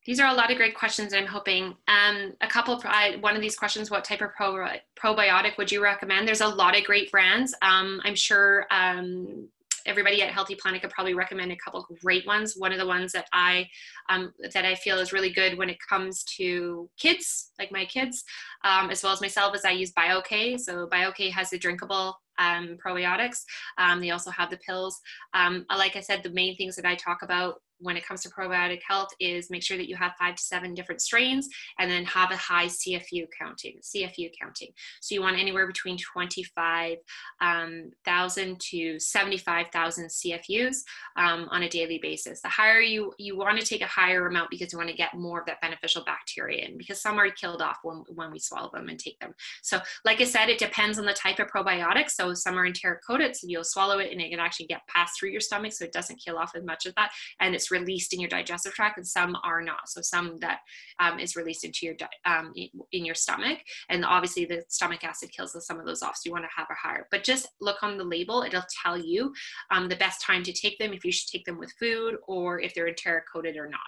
These are a lot of great questions. I'm hoping one of these questions, what type of probiotic would you recommend? There's a lot of great brands. I'm sure everybody at Healthy Planet could probably recommend a couple great ones. One of the ones that I feel is really good when it comes to kids, like my kids, as well as myself, is I use BioK. So BioK has the drinkable probiotics. They also have the pills. Like I said, the main things that I talk about when it comes to probiotic health is make sure that you have 5 to 7 different strains and then have a high CFU counting. So you want anywhere between 25,000 to 75,000 CFUs on a daily basis. The higher you want to take a higher amount because you want to get more of that beneficial bacteria in, because some are killed off when we swallow them and take them. So like I said, it depends on the type of probiotic. So some are enteric coated, so you'll swallow it and it can actually get passed through your stomach, so it doesn't kill off as much of that, and it's released in your digestive tract, and some are not. So some that is released into your in your stomach, and obviously the stomach acid kills some of those off, so you want to have a higher. But just look on the label, it'll tell you the best time to take them, if you should take them with food or if they're enteric coated or not.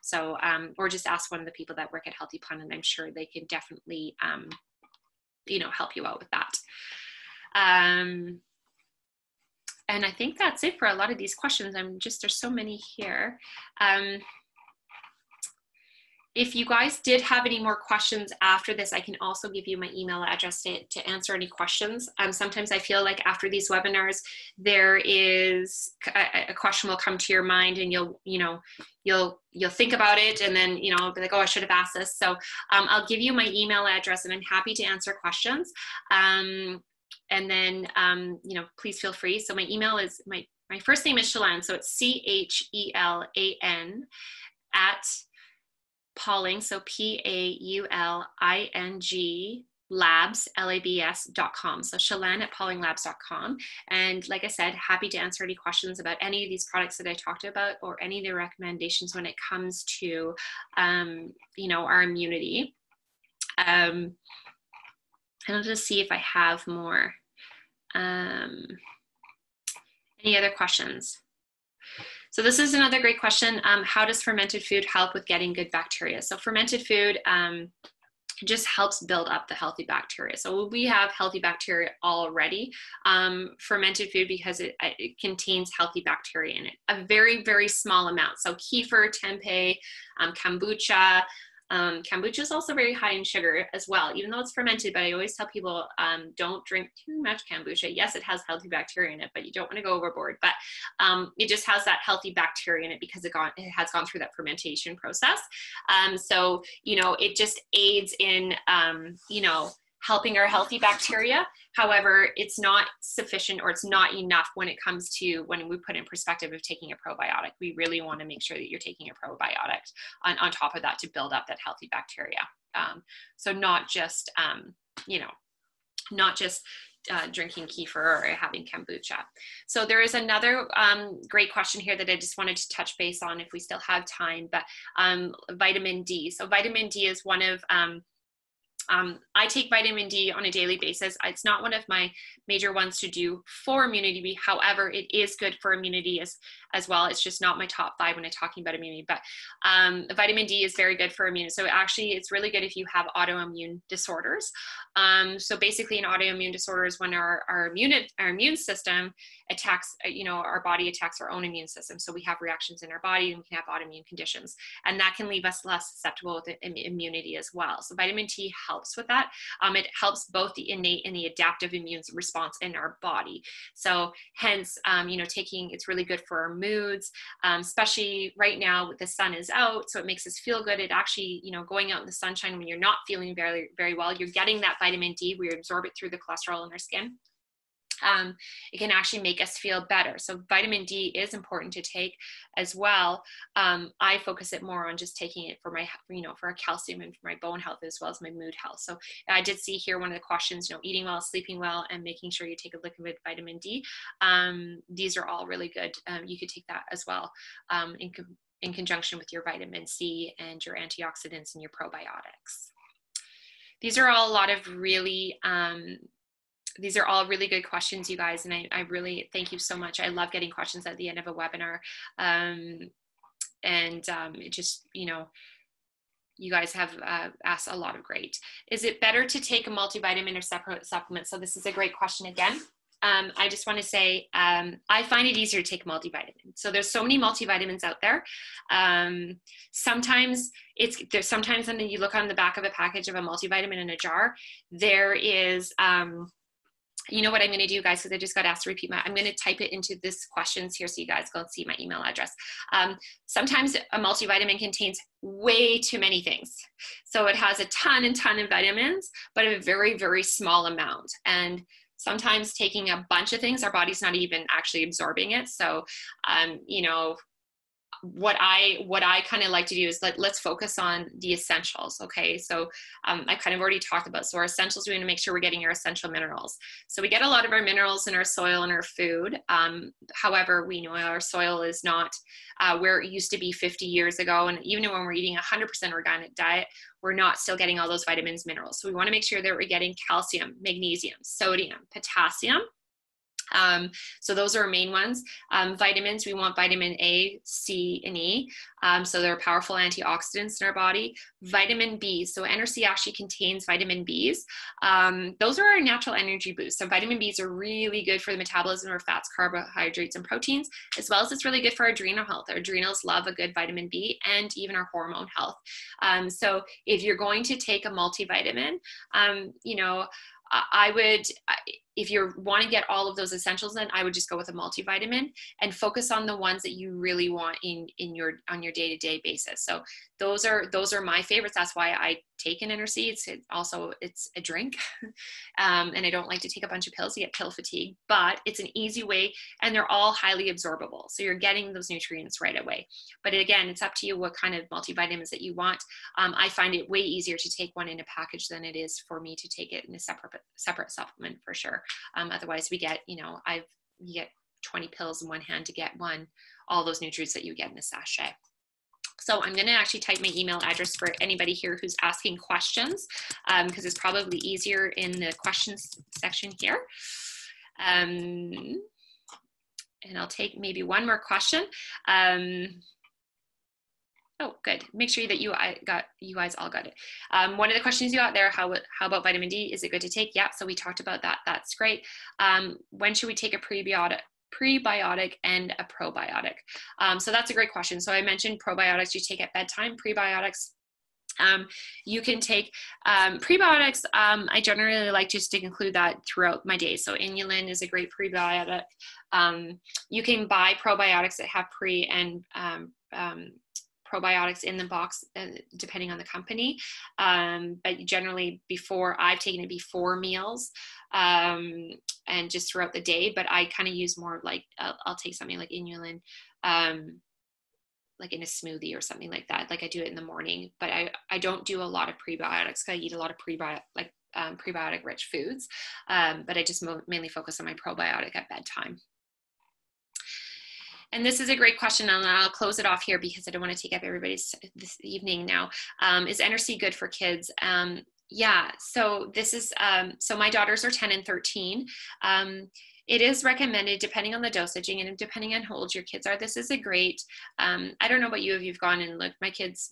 So or just ask one of the people that work at Healthy Planet. I'm sure they can definitely help you out with that. And I think that's it for a lot of these questions. There's so many here. If you guys did have any more questions after this, I can also give you my email address to answer any questions. Sometimes I feel like after these webinars, there is a question will come to your mind, and you'll think about it, and then be like, oh, I should have asked this. So I'll give you my email address, and I'm happy to answer questions. And then, please feel free. So my email is, my first name is Chelan. So it's CHELAN at Pauling. So PAULING labs, LABS.com. So Chelan at paulinglabs.com. And like I said, happy to answer any questions about any of these products that I talked about, or any of the recommendations when it comes to, our immunity. And I'll just see if I have more. Any other questions? So this is another great question. How does fermented food help with getting good bacteria? So fermented food, it just helps build up the healthy bacteria. So we have healthy bacteria already. Fermented food, because it contains healthy bacteria in it, a very, very small amount. So kefir, tempeh, kombucha. Kombucha is also very high in sugar as well, even though it's fermented, but I always tell people don't drink too much kombucha. Yes, it has healthy bacteria in it, but you don't want to go overboard. But it just has that healthy bacteria in it because it has gone through that fermentation process. So, you know, it just aids in, you know, helping our healthy bacteria. However, it's not sufficient, or it's not enough when it comes to, when we put in perspective of taking a probiotic. We really want to make sure that you're taking a probiotic on top of that to build up that healthy bacteria. So not just, you know, not just drinking kefir or having kombucha. So there is another great question here that I just wanted to touch base on if we still have time, but vitamin D. So vitamin D is one of, I take vitamin D on a daily basis. It's not one of my major ones to do for immunity. However, it is good for immunity as well. It's just not my top 5 when I'm talking about immunity, but vitamin D is very good for immunity. So actually it's really good if you have autoimmune disorders. So basically an autoimmune disorder is when our immune system attacks, you know, our body attacks our own immune system. So we have reactions in our body, and we can have autoimmune conditions, and that can leave us less susceptible to immunity as well. So vitamin D helps with that. It helps both the innate and the adaptive immune response in our body. So hence, you know, it's really good for our moods, especially right now the sun is out. So it makes us feel good. It actually, you know, going out in the sunshine when you're not feeling very, very well, you're getting that vitamin D. We absorb it through the cholesterol in our skin. It can actually make us feel better. So vitamin D is important to take as well. I focus it more on just taking it for my, you know, for calcium and for my bone health as well as my mood health. So I did see here one of the questions, you know, eating well, sleeping well, and making sure you take a liquid vitamin D. These are all really good. You could take that as well in conjunction with your vitamin C and your antioxidants and your probiotics. These are all a lot of really, these are all really good questions, you guys, and I really thank you so much. I love getting questions at the end of a webinar, it just, you know, you guys have asked a lot of great. Is it better to take a multivitamin or separate supplement? So this is a great question again. I just want to say, I find it easier to take a multivitamin. So there's so many multivitamins out there. Sometimes when you look on the back of a package of a multivitamin in a jar, there is, you know what I'm going to do, guys, because I just got asked to repeat I'm going to type it into this questions here so you guys go and see my email address. Sometimes a multivitamin contains way too many things. So it has a ton of vitamins, but a very, very small amount. And sometimes taking a bunch of things, our body's not even actually absorbing it. So, you know, what I kind of like to do is let's focus on the essentials. Okay. So I kind of already talked about, so our essentials, we want to make sure we're getting our essential minerals. So we get a lot of our minerals in our soil and our food. However, we know our soil is not where it used to be 50 years ago. And even when we're eating 100% organic diet, we're not still getting all those vitamins, minerals. So we want to make sure that we're getting calcium, magnesium, sodium, potassium. So those are our main ones. Vitamins, we want vitamin A, C, and E. So they're powerful antioxidants in our body. Vitamin B, so NRC actually contains vitamin Bs. Those are our natural energy boosts. So vitamin Bs are really good for the metabolism of fats, carbohydrates, and proteins, as well as it's really good for our adrenal health. Our adrenals love a good vitamin B, and even our hormone health. So if you're going to take a multivitamin, you know, I would, if you want to get all of those essentials in, I would just go with a multivitamin and focus on the ones that you really want on your day-to-day basis. So those are my favorites. That's why I take an NRC. It's a drink. And I don't like to take a bunch of pills. You get pill fatigue, but it's an easy way, and they're all highly absorbable. So you're getting those nutrients right away. But again, it's up to you what kind of multivitamins that you want. I find it way easier to take one in a package than it is for me to take it in a separate supplement, for sure. Otherwise we get, you get 20 pills in one hand to get all those nutrients that you get in a sachet. So I'm going to actually type my email address for anybody here who's asking questions, because it's probably easier in the questions section here. And I'll take maybe one more question. Oh, good. Make sure that you guys all got it. One of the questions you got there, how about vitamin D? Is it good to take? Yeah, so we talked about that. That's great. When should we take a prebiotic and a probiotic? So that's a great question. So I mentioned probiotics you take at bedtime. Prebiotics, you can take prebiotics. I generally like just to include that throughout my day. So inulin is a great prebiotic. You can buy probiotics that have pre and probiotics in the box, depending on the company. But generally I've taken it before meals and just throughout the day, but I kind of use more like, I'll take something like inulin, like in a smoothie or something like that. Like I do it in the morning, but I don't do a lot of prebiotics. I eat a lot of prebiotic rich foods. But I just mainly focus on my probiotic at bedtime. And this is a great question, and I'll close it off here because I don't want to take up everybody's this evening now. Is NRC good for kids? Yeah, so this is, so my daughters are 10 and 13. It is recommended depending on the dosaging and depending on how old your kids are. This is a great, I don't know about you if you've gone and looked.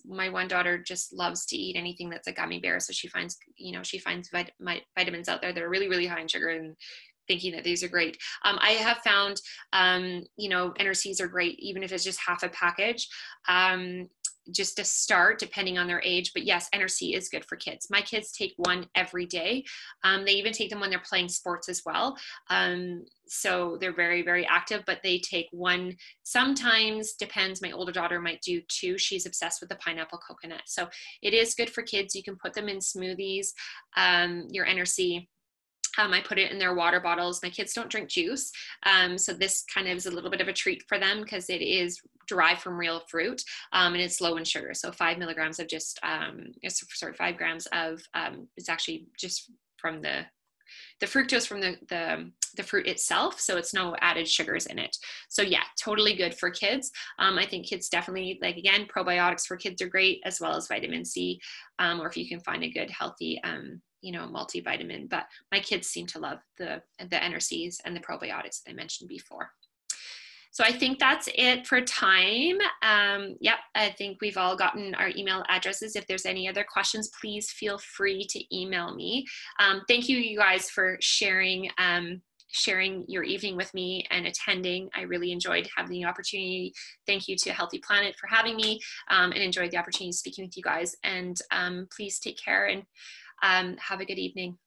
My one daughter just loves to eat anything that's a gummy bear. So she finds, vitamins out there that are really, really high in sugar and thinking that these are great. I have found, NRCs are great, even if it's just half a package. Just to start, depending on their age. But yes, NRC is good for kids. My kids take one every day. They even take them when they're playing sports as well. So they're very, very active, but they take one, sometimes depends. My older daughter might do two. She's obsessed with the pineapple coconut. So it is good for kids. You can put them in smoothies, your NRC. I put it in their water bottles. My kids don't drink juice. So this kind of is a little bit of a treat for them because it is derived from real fruit and it's low in sugar. So 5 milligrams of 5 grams of, it's actually just from the fructose from the fruit itself. So it's no added sugars in it. So yeah, totally good for kids. I think kids definitely, like, again, probiotics for kids are great, as well as vitamin C, or if you can find a good healthy, multivitamin. But my kids seem to love the NRCs and the probiotics that I mentioned before. So I think that's it for time. Yep, I think we've all gotten our email addresses. If there's any other questions, please feel free to email me. Thank you guys for sharing your evening with me and attending. I really enjoyed having the opportunity. Thank you to Healthy Planet for having me, and enjoyed the opportunity of speaking with you guys. And please take care and have a good evening.